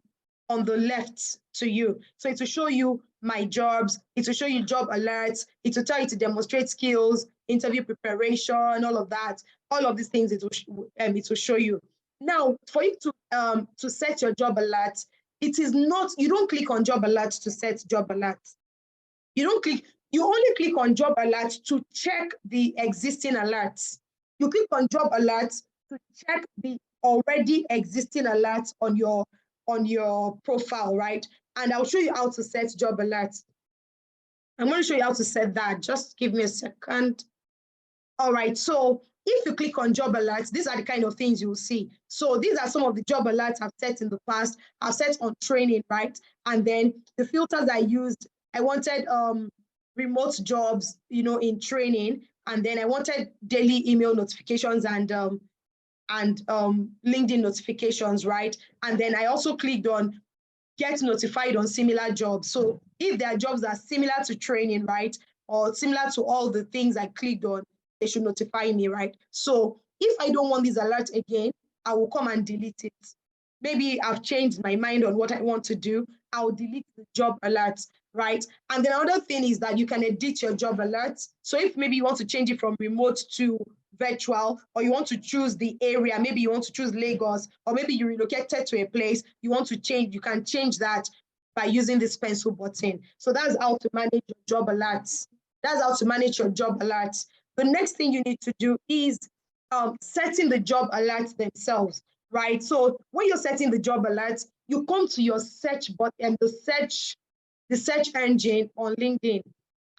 Speaker 1: left to you. So it will show you my jobs, it will show you job alerts, it will tell you to demonstrate skills, interview preparation, all of that. All of these things it will show you. Now, for you to set your job alerts, it is not, you don't click on job alerts to set job alerts. You only click on job alerts to check the existing alerts. You click on job alerts to check the already existing alerts on your profile, right? And I'll show you how to set job alerts. I'm going to show you how to set that. Just give me a second. All right, so if you click on job alerts, these are the kind of things you'll see. So these are some of the job alerts I've set in the past. I've set on training, right? And then the filters I used, I wanted remote jobs, in training. And then I wanted daily email notifications and LinkedIn notifications, right? And then I also clicked on get notified on similar jobs. So if there are jobs that are similar to training, right, or similar to all the things I clicked on, they should notify me, right? So if I don't want this alert again, I will come and delete it. Maybe I've changed my mind on what I want to do. I'll delete the job alerts, right? And then another thing is that you can edit your job alerts. So if maybe you want to change it from remote to virtual, or you want to choose the area, maybe you want to choose Lagos, or maybe you relocated to a place, you want to change, you can change that by using this pencil button. So that's how to manage your job alerts. That's how to manage your job alerts. The next thing you need to do is setting the job alerts themselves, right? So when you're setting the job alerts, you come to your search button, the search engine on LinkedIn,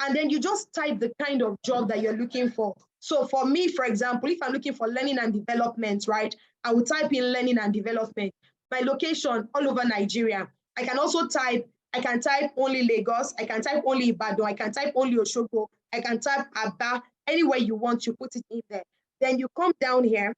Speaker 1: and then you just type the kind of job that you're looking for. So for me, for example, if I'm looking for learning and development, right, I will type in learning and development. My location all over Nigeria. I can also type, I can type only Lagos, I can type only Ibadan, I can type only Osogbo, I can type Aba, anywhere you want, you put it in there. Then you come down here,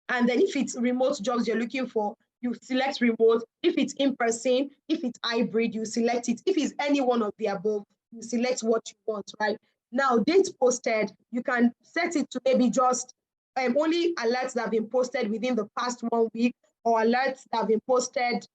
Speaker 1: and then if it's remote jobs you're looking for, you select remote. If it's in person, if it's hybrid, you select it. If it's any one of the above, you select what you want, right? Now, date posted, you can set it to maybe just only alerts that have been posted within the past 1 week, or alerts that have been posted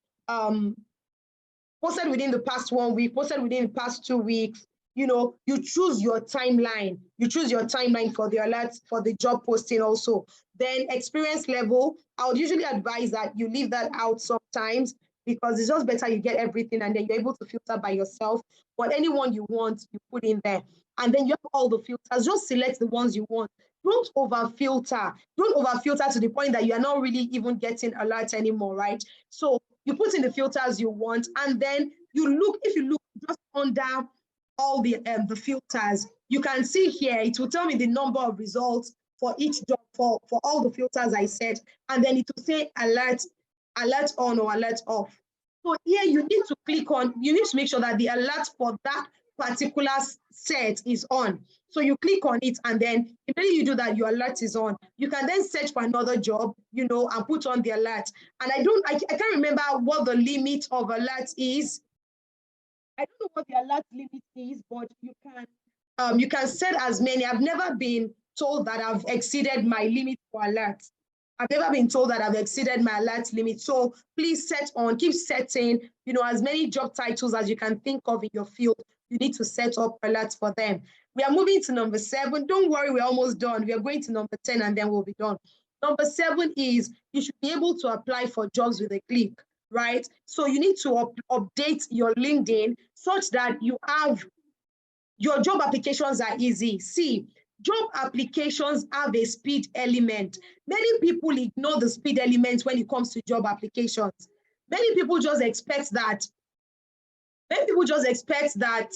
Speaker 1: within the past 1 week, posted within the past 2 weeks. You choose your timeline. You choose your timeline for the alerts, for the job posting also. Then experience level, I would usually advise that you leave that out sometimes, because it's just better you get everything and then you're able to filter by yourself. But anyone you want, you put in there. And then you have all the filters. Just select the ones you want. Don't over filter. Don't over filter to the point that you are not really even getting alerts anymore, right? So you put in the filters you want, and then if you look just under all the filters, you can see here, it will tell me the number of results for each job, for all the filters I set, and then it will say alert on or alert off. So here you need to make sure that the alert for that particular set is on. So you click on it, and then immediately you do that, your alert is on. You can then search for another job, and put on the alert. And I can't remember what the limit of alert is. I don't know what the alert limit is, but you can set as many. I've never been told that I've exceeded my limit for alerts. I've never been told that I've exceeded my alert limit. So please keep setting, as many job titles as you can think of in your field. You need to set up alerts for them. We are moving to number 7. Don't worry, we're almost done. We are going to number 10 and then we'll be done. Number 7 is you should be able to apply for jobs with a click, right? So you need to update your LinkedIn such that your job applications are easy. See, job applications have a speed element. Many people ignore the speed element when it comes to job applications. Many people just expect that. Many people just expect that.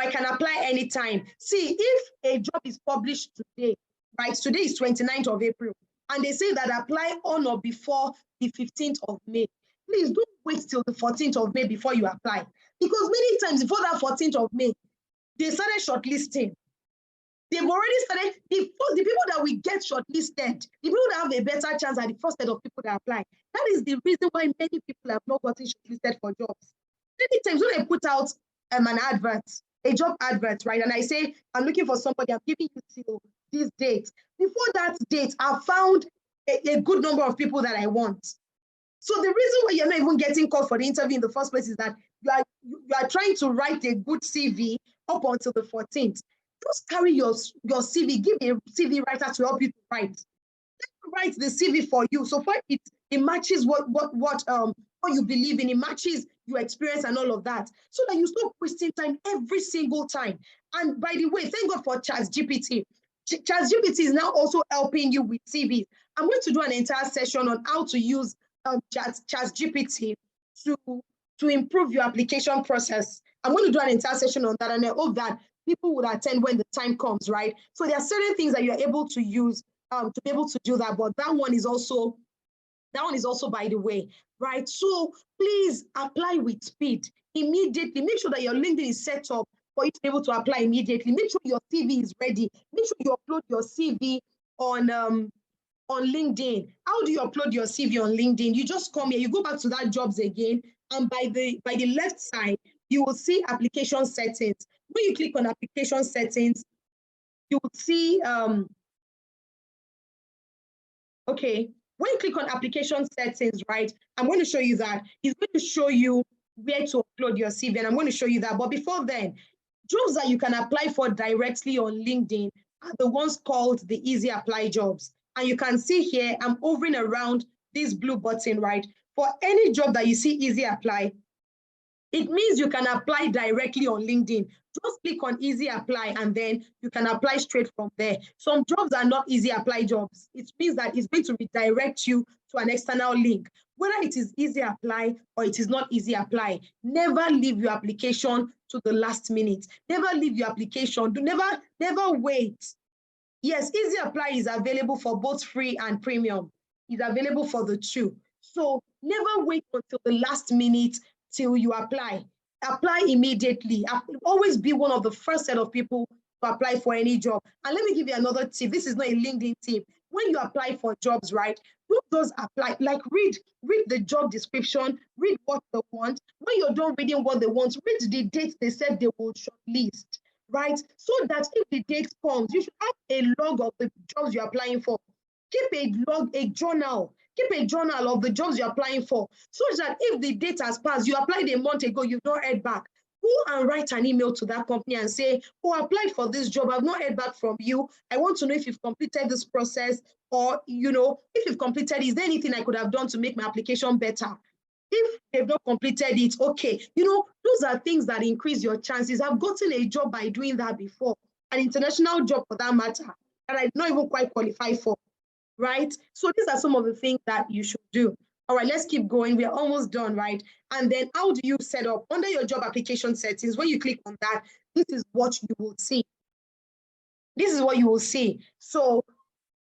Speaker 1: I can apply anytime. See, if a job is published today, right? Today is 29th of April, and they say that apply on or before the 15th of May. Please don't wait till the 14th of May before you apply, because many times before that 14th of May, they started shortlisting. They've already started, the people that we get shortlisted, the people that have a better chance are the first set of people that apply. That is the reason why many people have not gotten shortlisted for jobs. Many times when I put out a job advert, right, and I say, I'm looking for somebody, I'm giving you till this date. Before that date, I've found a good number of people that I want. So the reason why you're not even getting called for the interview in the first place is that you are trying to write a good CV up until the 14th. Just carry your CV, give a CV writer to help you to write. Write the CV for you. So far it matches what you believe in, it matches your experience and all of that, so that you stop wasting time every single time. And by the way, thank God for ChatGPT. ChatGPT is now also helping you with CVs. I'm going to do an entire session on how to use ChatGPT to improve your application process. I'm going to do an entire session on that, and I hope that people would attend when the time comes, right? So there are certain things that you're able to use to be able to do that, but that one is also by the way, right? So please apply with speed immediately. Make sure that your LinkedIn is set up for you to be able to apply immediately. Make sure your CV is ready. Make sure you upload your CV on LinkedIn. How do you upload your CV on LinkedIn? You just come here, you go back to that jobs again, and by the left side, you will see application settings. When you click on application settings, you will see, when you click on application settings, right, I'm going to show you that. It's going to show you where to upload your CV, and I'm going to show you that. But before then, jobs that you can apply for directly on LinkedIn are the ones called the Easy Apply jobs. And you can see here, I'm hovering around this blue button, right? For any job that you see Easy Apply, it means you can apply directly on LinkedIn. Just click on easy apply and then you can apply straight from there. Some jobs are not easy apply jobs. It means that it's going to redirect you to an external link. Whether it is easy apply or it is not easy apply, never leave your application to the last minute. Never leave your application. Never wait. Yes, easy apply is available for both free and premium. It's available for the two. So never wait until the last minute till you apply. Apply immediately. Always be one of the first set of people to apply for any job. And let me give you another tip. This is not a LinkedIn tip. When you apply for jobs, right, don't just apply. Like read the job description, read what they want. When you're done reading what they want, read the dates they said they will shortlist, right? So that if the date comes, you should have a log of the jobs you're applying for. Keep a log, a journal. Keep a journal of the jobs you're applying for, so that if the date has passed, you applied a month ago, you've not heard back, go and write an email to that company and say, oh, I applied for this job, I've not heard back from you. I want to know if you've completed this process, or, if you've completed, is there anything I could have done to make my application better? If they've not completed it, okay. Those are things that increase your chances. I've gotten a job by doing that before, an international job for that matter, that I did not even quite qualify for, right? So these are some of the things that you should do. All right, let's keep going. We're almost done, right? And then how do you set up? Under your job application settings, when you click on that, this is what you will see. This is what you will see. So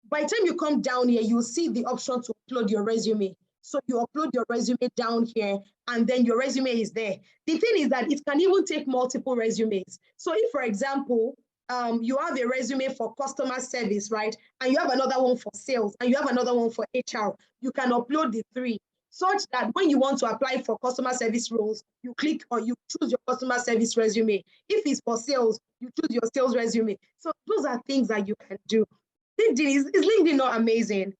Speaker 1: by the time you come down here, you'll see the option to upload your resume. So you upload your resume down here, and then your resume is there. The thing is that it can even take multiple resumes. So if, for example, you have a resume for customer service, right? And you have another one for sales, and you have another one for HR, you can upload the three, such that when you want to apply for customer service roles, you click or you choose your customer service resume. If it's for sales, you choose your sales resume. So those are things that you can do. Is LinkedIn not amazing?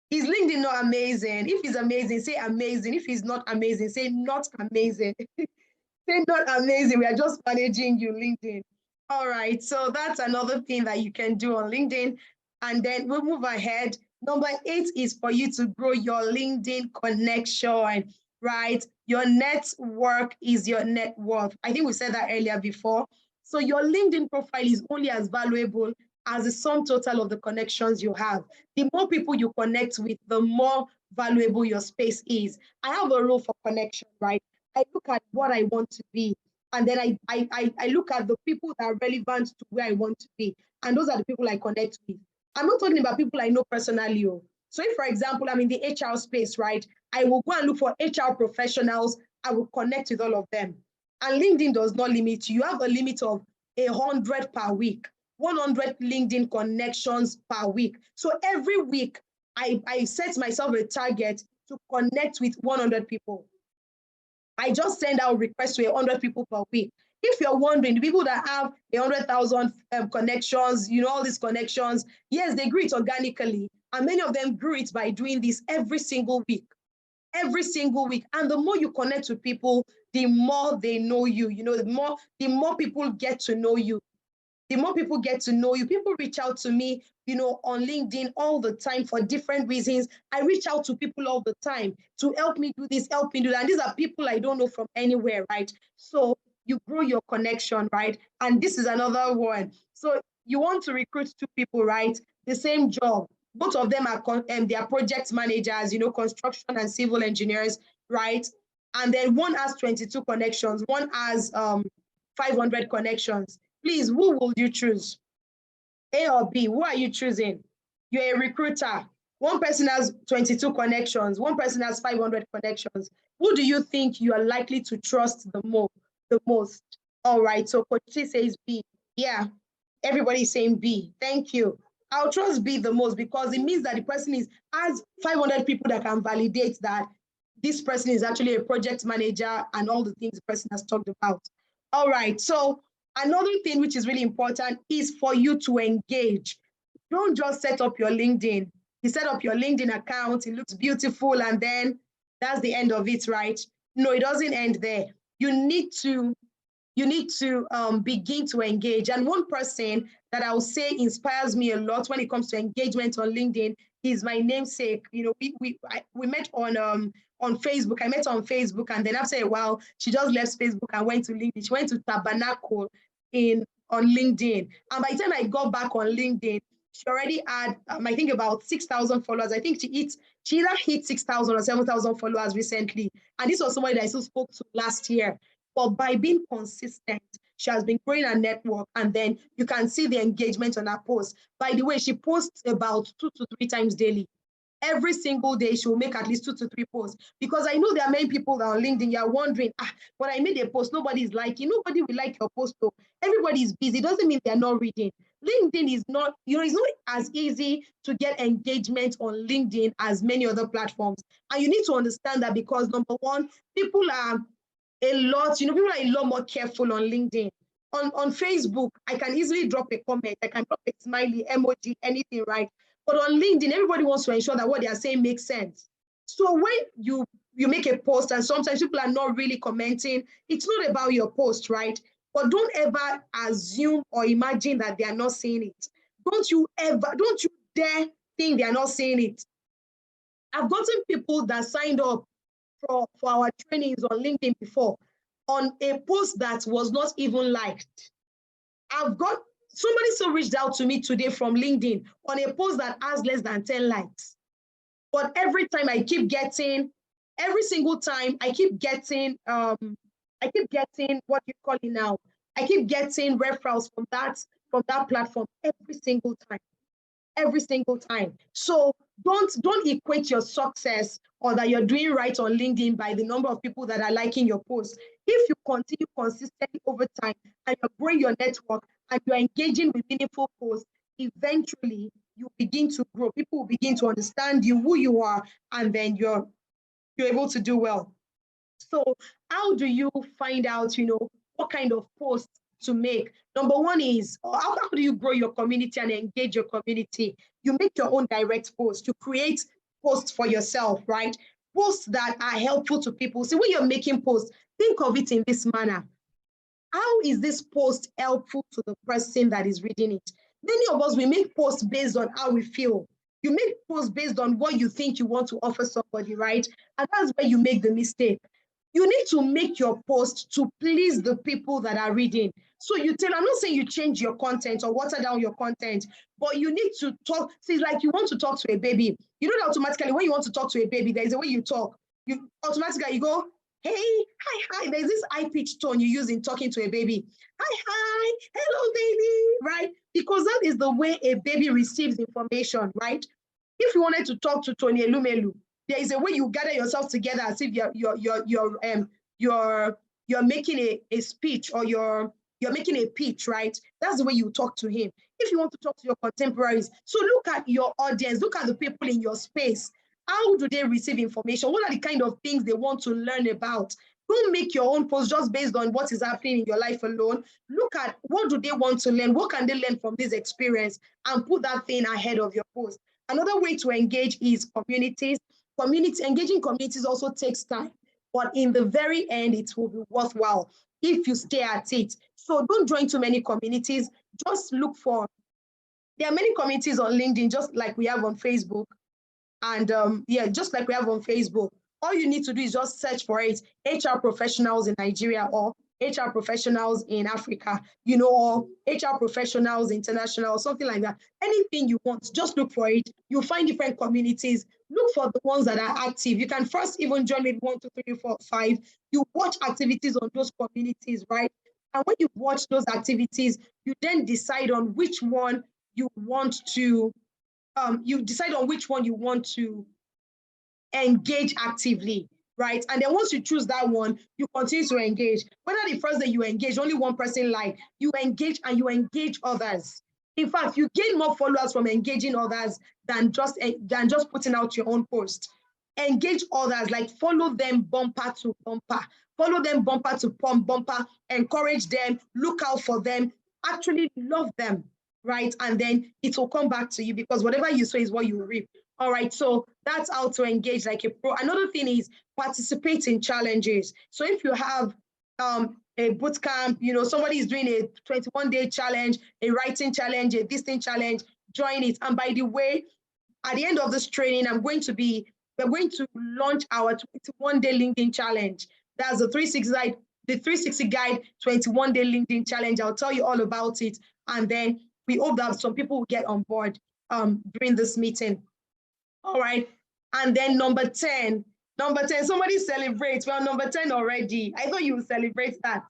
Speaker 1: Is LinkedIn not amazing? If it's amazing, say amazing. If it's not amazing, say not amazing. Say not amazing. We are just managing you, LinkedIn. All right, so that's another thing that you can do on LinkedIn. And then we'll move ahead. Number 8 is for you to grow your LinkedIn connection, right? Your network is your net worth. I think we said that earlier before. So your LinkedIn profile is only as valuable as the sum total of the connections you have. The more people you connect with, the more valuable your space is. I have a rule for connection, right? I look at what I want to be, and then I look at the people that are relevant to where I want to be, and those are the people I connect with. I'm not talking about people I know personally. So if, for example, I'm in the HR space, right, I will go and look for HR professionals. I will connect with all of them. And LinkedIn does not limit you. You have a limit of 100 per week. 100 LinkedIn connections per week. So every week, I set myself a target to connect with 100 people. I just send out requests to 100 people per week. If you're wondering, the people that have 100,000 connections, all these connections, yes, they grew it organically. And many of them grew it by doing this every single week. Every single week. And the more you connect with people, the more they know you. The more people get to know you. The more people get to know you. People reach out to me, on LinkedIn all the time for different reasons. I reach out to people all the time to help me do this, help me do that. And these are people I don't know from anywhere, right? So you grow your connection, right? And this is another one. So you want to recruit 2 people, right? The same job. Both of them are they are project managers, construction and civil engineers, right? And then one has 22 connections, one has 500 connections. Please, who will you choose? A or B? Who are you choosing? You're a recruiter. One person has 22 connections. One person has 500 connections. Who do you think you are likely to trust the most? All right, so Coach C says B. Yeah, everybody's saying B. Thank you. I'll trust B the most because it means that the person has 500 people that can validate that this person is actually a project manager and all the things the person has talked about. All right, so another thing which is really important is for you to engage. Don't just set up your LinkedIn. You set up your LinkedIn account, it looks beautiful, and then that's the end of it, right? No, it doesn't end there. You need to begin to engage. And one person that I will say inspires me a lot when it comes to engagement on LinkedIn is my namesake. We met on Facebook. I met her on Facebook, and then after a while, she just left Facebook and went to LinkedIn. She went to Tabernacle. on LinkedIn. And by the time I got back on LinkedIn, she already had, I think, about 6,000 followers. I think she either hit 6,000 or 7,000 followers recently. And this was somebody that I still spoke to last year. But by being consistent, she has been growing her network, and then you can see the engagement on her posts. By the way, she posts about 2 to 3 times daily. Every single day, she will make at least 2 to 3 posts. Because I know there are many people that are on LinkedIn, you're wondering, when I made a post, nobody is liking. Nobody will like your post, though. Everybody is busy. It doesn't mean they're not reading. LinkedIn is not, it's not as easy to get engagement on LinkedIn as many other platforms. And you need to understand that, because number one, people are people are a lot more careful on LinkedIn. On Facebook, I can easily drop a comment, I can drop a smiley, emoji, anything, right? But on LinkedIn, everybody wants to ensure that what they are saying makes sense. So when you make a post and sometimes people are not really commenting, it's not about your post, right? But don't ever assume or imagine that they are not seeing it. Don't you dare think they are not seeing it. I've gotten people that signed up for our trainings on LinkedIn before on a post that was not even liked. I've got somebody so reached out to me today from LinkedIn on a post that has less than 10 likes. But every time every single time I keep getting what you call it now. I keep getting referrals from that platform every single time. Every single time. So don't equate your success or that you're doing right on LinkedIn by the number of people that are liking your posts. If you continue consistently over time and you're growing your network and you're engaging with meaningful posts, eventually you begin to grow. People will begin to understand you, who you are, and then you're able to do well. So how do you find out, what kind of posts to make? Number one is, how do you grow your community and engage your community? You make your own direct posts. You create posts for yourself, right? Posts that are helpful to people. So when you're making posts, think of it in this manner. How is this post helpful to the person that is reading it? Many of us, we make posts based on how we feel. You make posts based on what you think you want to offer somebody, right? And that's where you make the mistake. You need to make your post to please the people that are reading. So I'm not saying you change your content or water down your content, but you need to talk. See, like you want to talk to a baby. You know that automatically when you want to talk to a baby, there's a way you talk. You automatically, you go, hey, hi. There's this high-pitched tone you use in talking to a baby. Hi, hello, baby, right? Because that is the way a baby receives information, right? If you wanted to talk to Tony Elumelu, there is a way you gather yourself together as if you're making a speech or you're making a pitch, right? That's the way you talk to him. If you want to talk to your contemporaries, so look at your audience, look at the people in your space. How do they receive information? What are the kind of things they want to learn about? Don't make your own post just based on what is happening in your life alone. Look at what do they want to learn? What can they learn from this experience? And put that thing ahead of your post. Another way to engage is communities. Engaging communities also takes time, but in the very end, it will be worthwhile if you stay at it. So don't join too many communities. Just look for, there are many communities on LinkedIn, just like we have on Facebook. And just like we have on Facebook. All you need to do is just search for it, HR professionals in Nigeria or HR professionals in Africa, or HR professionals international, or something like that. Anything you want, just look for it. You'll find different communities. Look for the ones that are active. You can first even join maybe 1, 2, 3, 4, 5. You watch activities on those communities, right? And when you watch those activities, you then decide on which one you want to, engage actively, right? And then once you choose that one, you continue to engage. Whether the first day you engage, only one person like, you engage and you engage others. In fact, you gain more followers from engaging others than just putting out your own post. Engage others, like follow them bumper to bumper. Follow them bumper to bumper, encourage them, look out for them, actually love them, right? And then it will come back to you because whatever you sow is what you reap. All right, so that's how to engage like a pro. Another thing is participate in challenges. So if you have a boot camp, somebody is doing a 21-day challenge, a writing challenge, a this thing challenge, join it. And by the way, at the end of this training, we're going to launch our 21-day LinkedIn challenge. That's the the 360 Guide 21-day LinkedIn challenge. I'll tell you all about it. And then we hope that some people will get on board during this meeting. All right. And then number 10, somebody celebrates. We're on number 10 already. I thought you would celebrate that.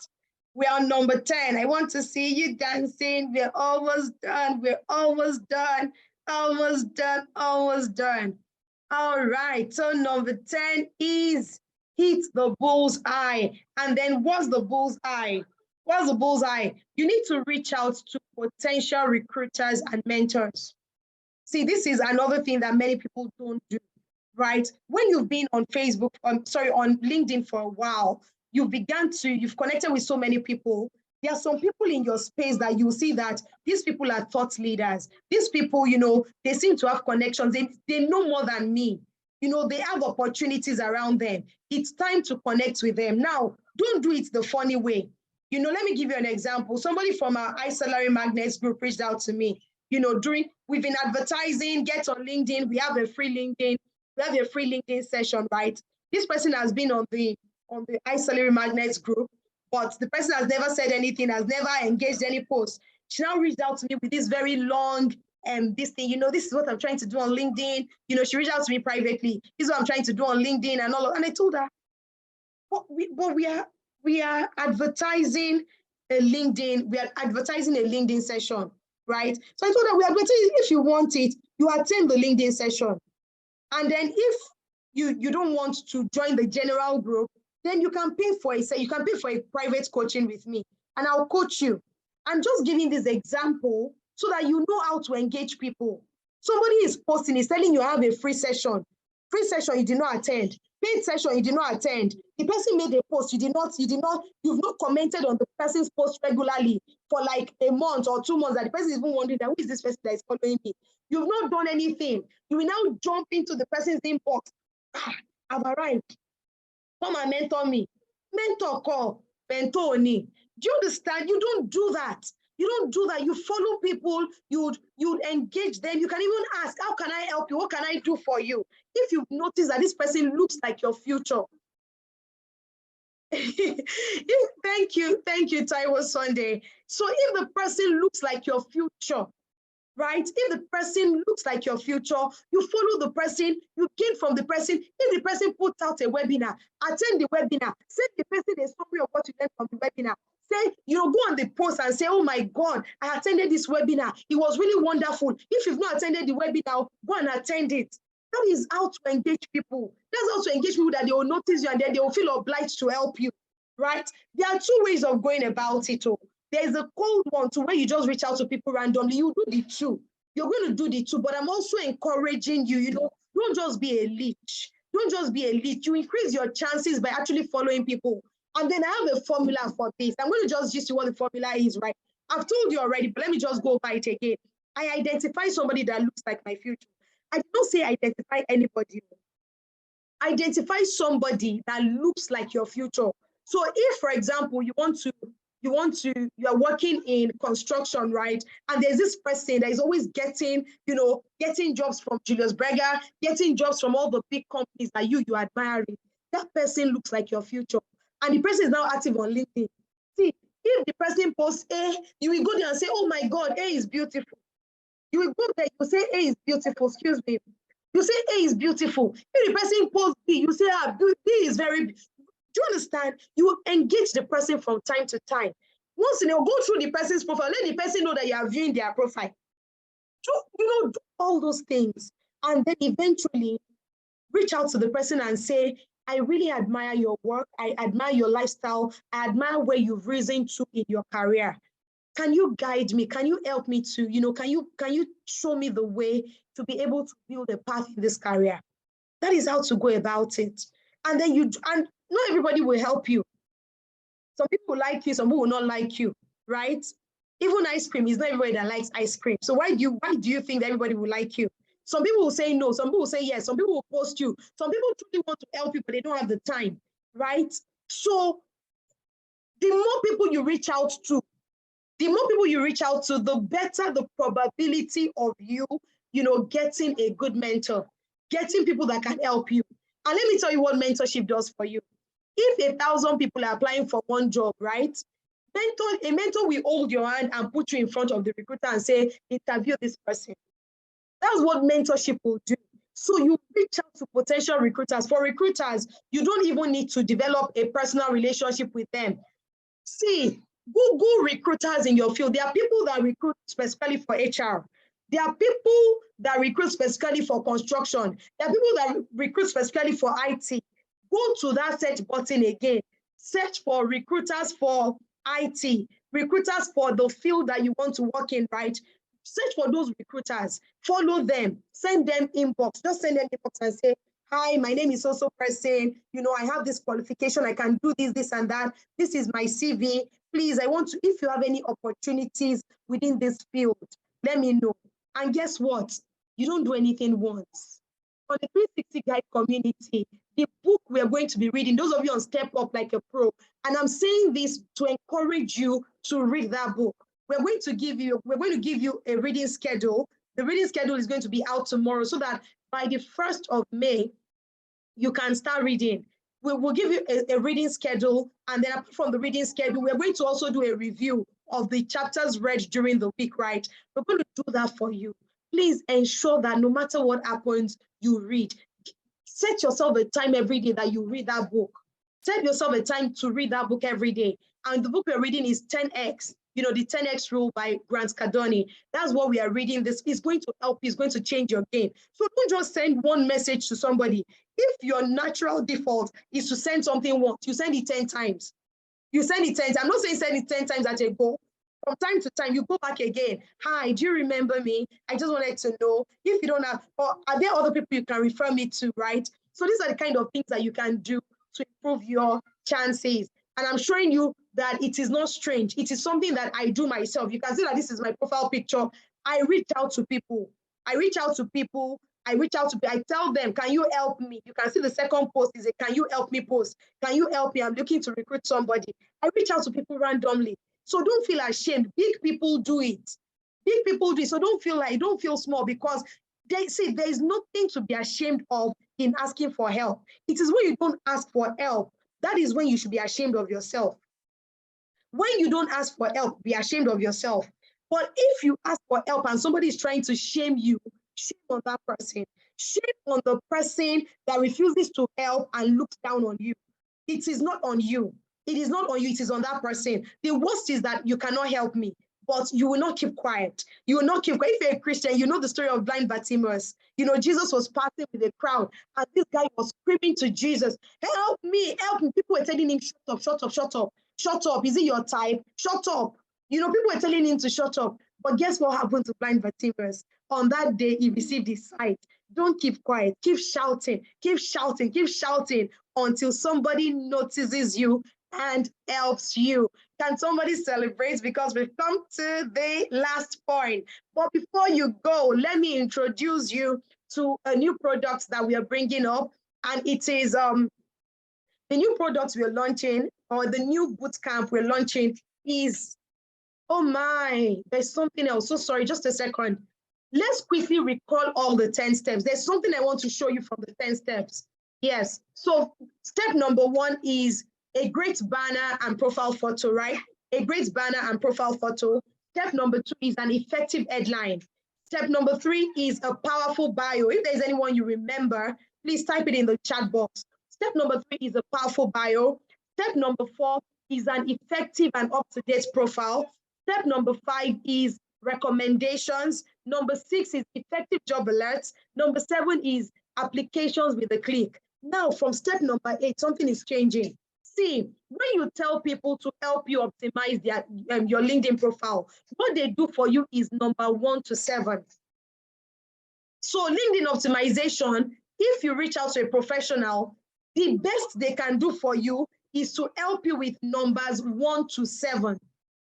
Speaker 1: We're on number 10. I want to see you dancing. We're almost done. We're almost done. Almost done. Almost done. All right. So number 10 is hit the bull's eye. And then what's the bull's eye? What's the bull's eye? You need to reach out to potential recruiters and mentors. See, this is another thing that many people don't do, right? When you've been on Facebook, on LinkedIn for a while, you've connected with so many people. There are some people in your space that you see that these people are thought leaders. These people, they seem to have connections. They know more than me. They have opportunities around them. It's time to connect with them. Now, don't do it the funny way. Let me give you an example. Somebody from our iSalary Magnets group reached out to me. We've been advertising, get on LinkedIn. We have a free LinkedIn session, right? This person has been on the iSalary Magnets group, but the person has never said anything, has never engaged any post. She now reached out to me with this very long this thing, this is what I'm trying to do on LinkedIn. She reached out to me privately. This is what I'm trying to do on LinkedIn and all. And I told her, we are advertising a LinkedIn session, right? So I told her, we are advertising. If you want it, you attend the LinkedIn session. And then if you don't want to join the general group, then you can pay for a private coaching with me, and I'll coach you. I'm just giving this example so that you know how to engage people. Somebody is posting, is telling you I have a free session. Free session, you did not attend. Paid session, you did not attend. The person made a post, you've not commented on the person's post regularly for like a month or 2 months, that the person is even wondering that who is this person that is following me? You've not done anything. You will now jump into the person's inbox. I've arrived. Come and mentor me. Mentor call, mentor me. Do you understand? You don't do that. You don't do that. You follow people, you'd engage them. You can even ask, how can I help you? What can I do for you? If you've noticed that this person looks like your future. Thank you, Taiwo Sunday. So if the person looks like your future, right? If the person looks like your future, you follow the person, you gain from the person. If the person puts out a webinar, attend the webinar, send the person a summary of what you learned from the webinar. Say, go on the post and say, oh my God, I attended this webinar. It was really wonderful. If you've not attended the webinar, go and attend it. That is how to engage people. That's how to engage people, that they will notice you and then they will feel obliged to help you, right? There are 2 ways of going about it. There's a cold one to where you just reach out to people randomly. You do the 2. You're going to do the 2, but I'm also encouraging you, don't just be a leech. Don't just be a leech. You increase your chances by actually following people. And then I have a formula for this. I'm going to just use what the formula is, right? I've told you already, but let me just go over it again. I identify somebody that looks like my future. I don't say identify anybody. Identify somebody that looks like your future. So if, for example, you are working in construction, right? And there's this person that is always getting jobs from Julius Berger, getting jobs from all the big companies that you admire. That person looks like your future. And the person is now active on LinkedIn. See, if the person posts A, you will go there and say, oh my God, A is beautiful. You will go there, you say A is beautiful, excuse me. You say A is beautiful. If the person posts B, you say, B is very, do you understand? You will engage the person from time to time. Once they'll go through the person's profile, let the person know that you are viewing their profile. Do all those things. And then eventually reach out to the person and say, I really admire your work. I admire your lifestyle. I admire where you've risen to in your career. Can you guide me? Can you help me to, can you show me the way to be able to build a path in this career? That is how to go about it. And then and not everybody will help you. Some people like you, some people will not like you, right? Even ice cream, is not everybody that likes ice cream. So why do you think that everybody will like you? Some people will say no, some people will say yes, some people will post you. Some people truly want to help you, but they don't have the time, right? So the more people you reach out to, the better the probability of you, getting a good mentor, getting people that can help you. And let me tell you what mentorship does for you. If 1,000 people are applying for one job, right? A mentor will hold your hand and put you in front of the recruiter and say, interview this person. That's what mentorship will do. So you reach out to potential recruiters. For recruiters, you don't even need to develop a personal relationship with them. See, Google recruiters in your field. There are people that recruit specifically for HR. There are people that recruit specifically for construction. There are people that recruit specifically for IT. Go to that search button again. Search for recruiters for IT, recruiters for the field that you want to work in, right? Search for those recruiters, follow them, send them inbox, just send them inbox and say, hi, my name is also person, I have this qualification, I can do this, this and that. This is my CV. Please, I want to, if you have any opportunities within this field, let me know. And guess what? You don't do anything once. On the 360 Guide community, the book we are going to be reading, those of you on Step Up Like a Pro, and I'm saying this to encourage you to read that book. We're going to give you a reading schedule. The reading schedule is going to be out tomorrow so that by the 1st of May, you can start reading. We'll give you a reading schedule, and then apart from the reading schedule, we're going to also do a review of the chapters read during the week, right? We're going to do that for you. Please ensure that no matter what happens, you read. Set yourself a time every day that you read that book. Set yourself a time to read that book every day. And the book we're reading is 10X, the 10X rule by Grant Cardone. That's what we are reading. This is going to help you, it's going to change your game. So don't just send one message to somebody. If your natural default is to send something once, you send it 10 times. You send it 10 times. I'm not saying send it 10 times at a go. From time to time, you go back again. Hi, do you remember me? I just wanted to know if you don't have, or are there other people you can refer me to, right? So these are the kind of things that you can do to improve your chances. And I'm showing you that it is not strange. It is something that I do myself. You can see that this is my profile picture. I reach out to people. I tell them, can you help me? You can see the second post is a can you help me post. Can you help me? I'm looking to recruit somebody. I reach out to people randomly. So don't feel ashamed. Big people do it. Big people do it. So don't feel small, because they say there is nothing to be ashamed of in asking for help. It is when you don't ask for help, that is when you should be ashamed of yourself. When you don't ask for help, be ashamed of yourself. But if you ask for help and somebody is trying to shame you, shame on that person. Shame on the person that refuses to help and looks down on you. It is not on you. It is not on you, it is on that person. The worst is that you cannot help me, but you will not keep quiet. You will not keep quiet. If you're a Christian, you know the story of blind Bartimaeus. Jesus was passing with a crowd, and this guy was screaming to Jesus, help me, help me. People were telling him, shut up, shut up, shut up, shut up. Is it your type? Shut up. People were telling him to shut up. But guess what happened to blind Bartimaeus? On that day, he received his sight. Don't keep quiet. Keep shouting, keep shouting, keep shouting until somebody notices you and helps you. Can somebody celebrate? Because we've come to the last point. But before you go, let me introduce you to a new product that we are bringing up. And it is the new product we're launching, or the new bootcamp we're launching is, oh my, there's something else. So sorry, just a second. Let's quickly recall all the 10 steps. There's something I want to show you from the 10 steps. Yes. So step number 1 is a great banner and profile photo, right? A great banner and profile photo. Step number 2 is an effective headline. Step number 3 is a powerful bio. If there's anyone you remember, please type it in the chat box. Step number 3 is a powerful bio. Step number 4 is an effective and up-to-date profile. Step number 5 is recommendations. Number 6 is effective job alerts. Number 7 is applications with a click. Now, from step number 8, something is changing. See, when you tell people to help you optimize your LinkedIn profile, what they do for you is number 1 to 7. So LinkedIn optimization, if you reach out to a professional, the best they can do for you is to help you with numbers 1 to 7.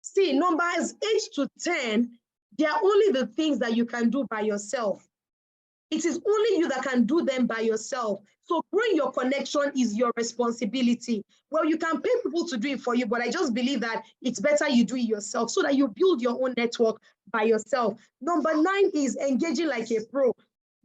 Speaker 1: See, numbers 8 to 10, they are only the things that you can do by yourself. It is only you that can do them by yourself. So growing your connection is your responsibility. Well, you can pay people to do it for you, but I just believe that it's better you do it yourself so that you build your own network by yourself. Number 9 is engaging like a pro.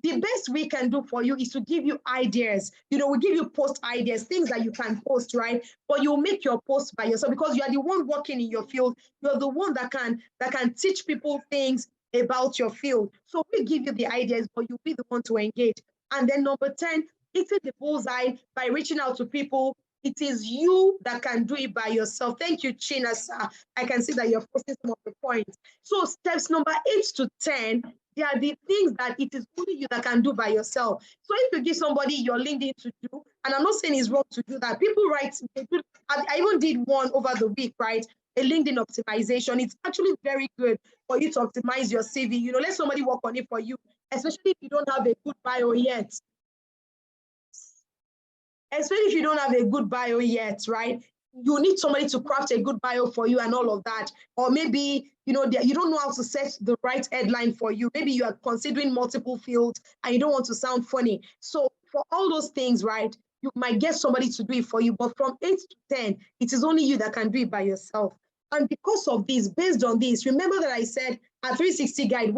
Speaker 1: the best we can do for you is to give you ideas. We give you post ideas, things that you can post, right? But you make your post by yourself because you are the one working in your field. You're the one that can teach people things about your field. So we give you the ideas, but you'll be the one to engage. And then number 10, hitting the bullseye by reaching out to people. It is you that can do it by yourself. Thank you, China, sir. I can see that you're posting some of the points. So steps number 8 to 10, they are the things that it is only you that can do by yourself. So if you give somebody your LinkedIn to do, and I'm not saying it's wrong to do that. People write, I even did one over the week, right? A LinkedIn optimization. It's actually very good for you to optimize your CV. Let somebody work on it for you, especially if you don't have a good bio yet. Especially if you don't have a good bio yet, right? You need somebody to craft a good bio for you and all of that. Or maybe, you don't know how to set the right headline for you. Maybe you are considering multiple fields and you don't want to sound funny. So for all those things, right, you might get somebody to do it for you. But from 8 to 10, it is only you that can do it by yourself. And because of this, based on this, remember that I said at 360 Guide,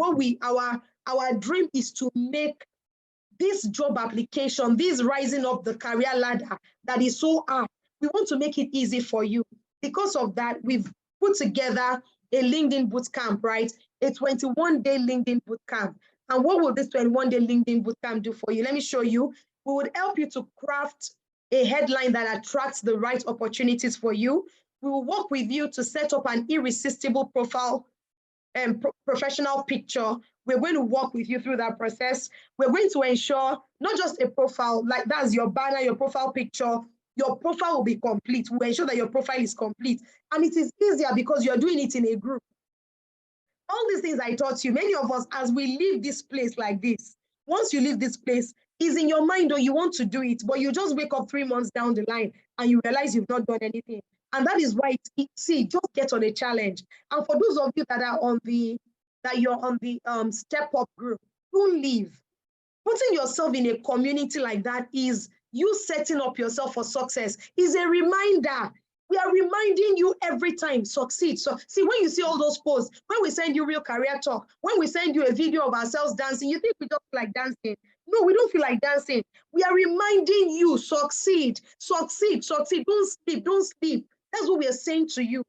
Speaker 1: our dream is to make this job application, this rising up the career ladder that is so hard, we want to make it easy for you. Because of that, we've put together a LinkedIn bootcamp, right? A 21-day LinkedIn bootcamp. And what will this 21-day LinkedIn bootcamp do for you? Let me show you. We would help you to craft a headline that attracts the right opportunities for you. We will work with you to set up an irresistible profile and professional picture. We're going to walk with you through that process. We're going to ensure not just a profile, like that's your banner, your profile picture, your profile will be complete. We'll ensure that your profile is complete. And it is easier because you're doing it in a group. All these things I taught you, many of us, as we leave this place like this, once you leave this place, is in your mind, or you want to do it, but you just wake up 3 months down the line and you realize you've not done anything. And that is why just get on a challenge. And for those of you that are you're on the step up group, don't leave. Putting yourself in a community like that is you setting up yourself for success, is a reminder. We are reminding you every time, succeed. So see, when you see all those posts, when we send you Real Career Talk, when we send you a video of ourselves dancing, you think we don't feel like dancing. No, we don't feel like dancing. We are reminding you, succeed, succeed, succeed. Don't sleep, don't sleep. That's what we are saying to you.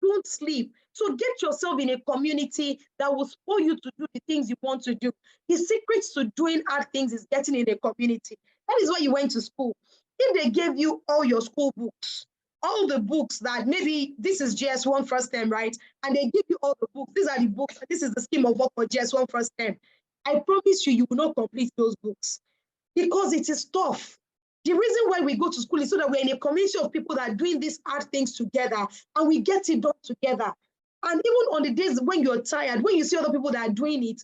Speaker 1: Don't sleep. So get yourself in a community that will spur you to do the things you want to do. The secret to doing hard things is getting in a community. That is why you went to school. If they gave you all your school books, all the books that maybe this is GS1 first term, right? And they give you all the books. These are the books. This is the scheme of work for GS1 first term. I promise you, you will not complete those books because it is tough. The reason why we go to school is so that we're in a community of people that are doing these hard things together and we get it done together. And even on the days when you're tired, when you see other people that are doing it,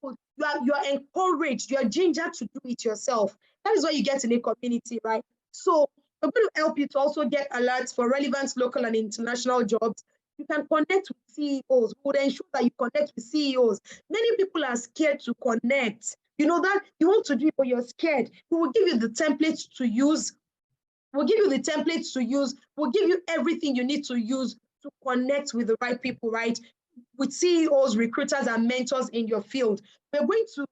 Speaker 1: you are encouraged, you are gingered to do it yourself. That is why you get in a community, right? So we're going to help you to also get alerts for relevant local and international jobs. You can connect with CEOs. We would ensure that you connect with CEOs. Many people are scared to connect. You know that you want to do it, but you're scared. We will give you the templates to use. We'll give you the templates to use. We'll give you everything you need to use to connect with the right people, right? With CEOs, recruiters, and mentors in your field. We're going to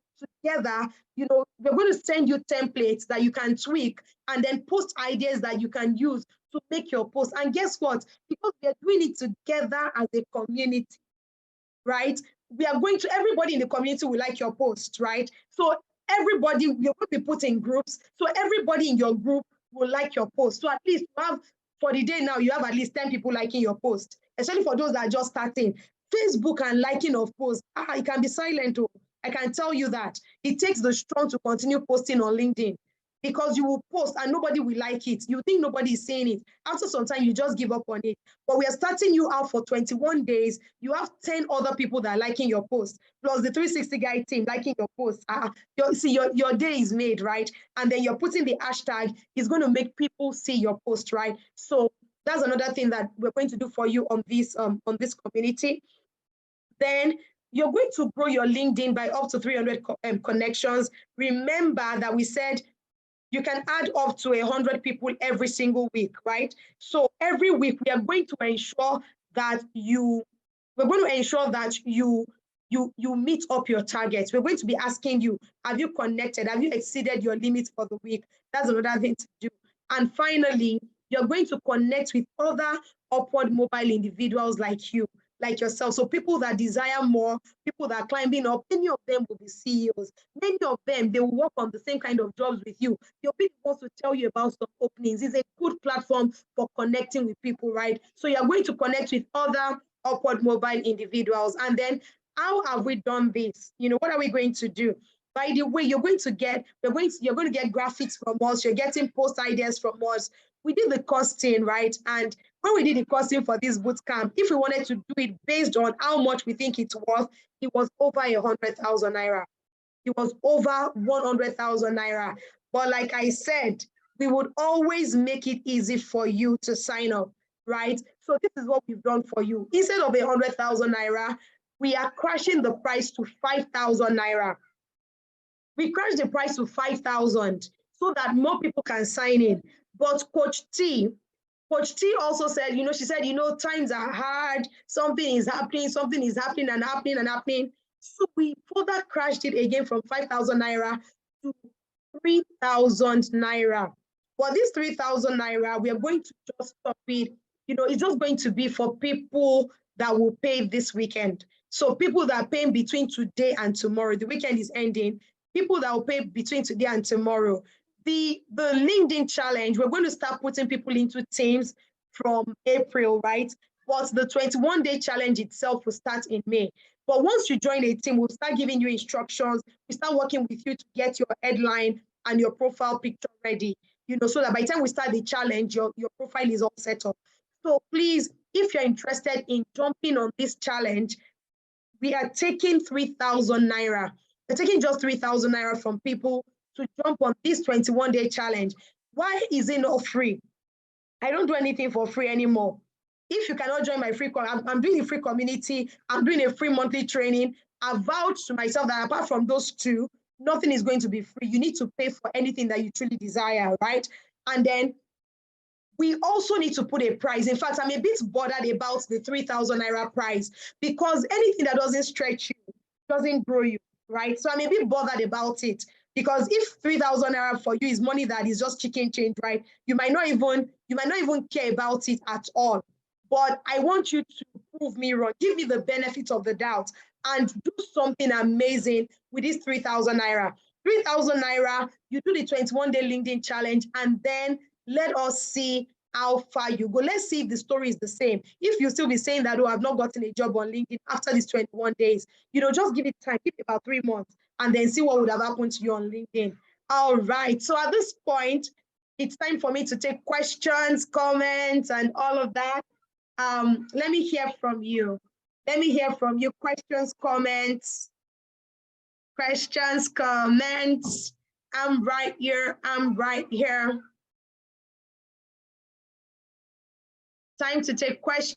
Speaker 1: together, we're going to send you templates that you can tweak and then post ideas that you can use to make your post. And guess what? Because we're doing it together as a community, right? Everybody in the community will like your post, right? So everybody, you're going to be put in groups. So everybody in your group will like your post. So at least for the day now, you have at least 10 people liking your post, especially for those that are just starting. Facebook and liking of posts, it can be silent. I can tell you that. It takes the strong to continue posting on LinkedIn because you will post and nobody will like it. You think nobody is seeing it. After some time, you just give up on it. But we are starting you out for 21 days. You have 10 other people that are liking your post, plus the 360 Guy team liking your post. Your day is made, right? And then you're putting the hashtag. It's going to make people see your post, right? So that's another thing that we're going to do for you on this community. Then you're going to grow your LinkedIn by up to 300 connections. Remember that we said you can add up to 100 people every single week, right? So every week we are going to ensure that you you meet up your targets. We're going to be asking you, have you connected? Have you exceeded your limits for the week? That's another thing to do. And finally, you're going to connect with other upward mobile individuals like you, like yourself. So people that desire more, people that are climbing up, many of them will be CEOs. Many of them, they will work on the same kind of jobs with you. Your people wants to tell you about some openings. It's a good platform for connecting with people, right? So you're going to connect with other upward mobile individuals. And then how have we done this? What are we going to do? By the way, you're going to get graphics from us. You're getting post ideas from us. We did the costing, right? And when we did the costing for this boot camp, if we wanted to do it based on how much we think it's worth, it was over 100,000 naira. It was over 100,000 naira. But like I said, we would always make it easy for you to sign up, right? So this is what we've done for you. Instead of 100,000 naira, we are crashing the price to 5,000 naira. We crashed the price to 5,000 so that more people can sign in. But Coach T also said, she said, times are hard, something is happening and happening. So we further crashed it again from 5,000 naira to 3,000 naira. But this 3,000 naira, we are going to just stop it. It's just going to be for people that will pay this weekend. So people that are paying between today and tomorrow, the weekend is ending, people that will pay between today and tomorrow. The LinkedIn challenge, we're going to start putting people into teams from April, right? But the 21-day challenge itself will start in May. But once you join a team, we'll start giving you instructions. We start working with you to get your headline and your profile picture ready, so that by the time we start the challenge, your profile is all set up. So please, if you're interested in jumping on this challenge, we are taking 3,000 naira. We're taking just 3,000 naira from people to jump on this 21-day challenge. Why is it not free? I don't do anything for free anymore. If you cannot join my free, I'm doing a free community, I'm doing a free monthly training. I vouch to myself that apart from those two, nothing is going to be free. You need to pay for anything that you truly desire, right? And then we also need to put a price. In fact, I'm a bit bothered about the 3,000 naira price because anything that doesn't stretch you doesn't grow you, right? So I'm a bit bothered about it because if 3,000 naira for you is money that is just chicken change, right? You might not even care about it at all. But I want you to prove me wrong. Give me the benefit of the doubt and do something amazing with this 3,000 naira. 3,000 naira, you do the 21-day LinkedIn challenge, and then let us see how far you go. Let's see if the story is the same. If you still be saying that, oh, I've not gotten a job on LinkedIn after these 21 days, just give it time, give it about 3 months, and then see what would have happened to you on LinkedIn. All right. So at this point, it's time for me to take questions, comments, and all of that. Let me hear from you. Questions, comments. I'm right here. Time to take questions.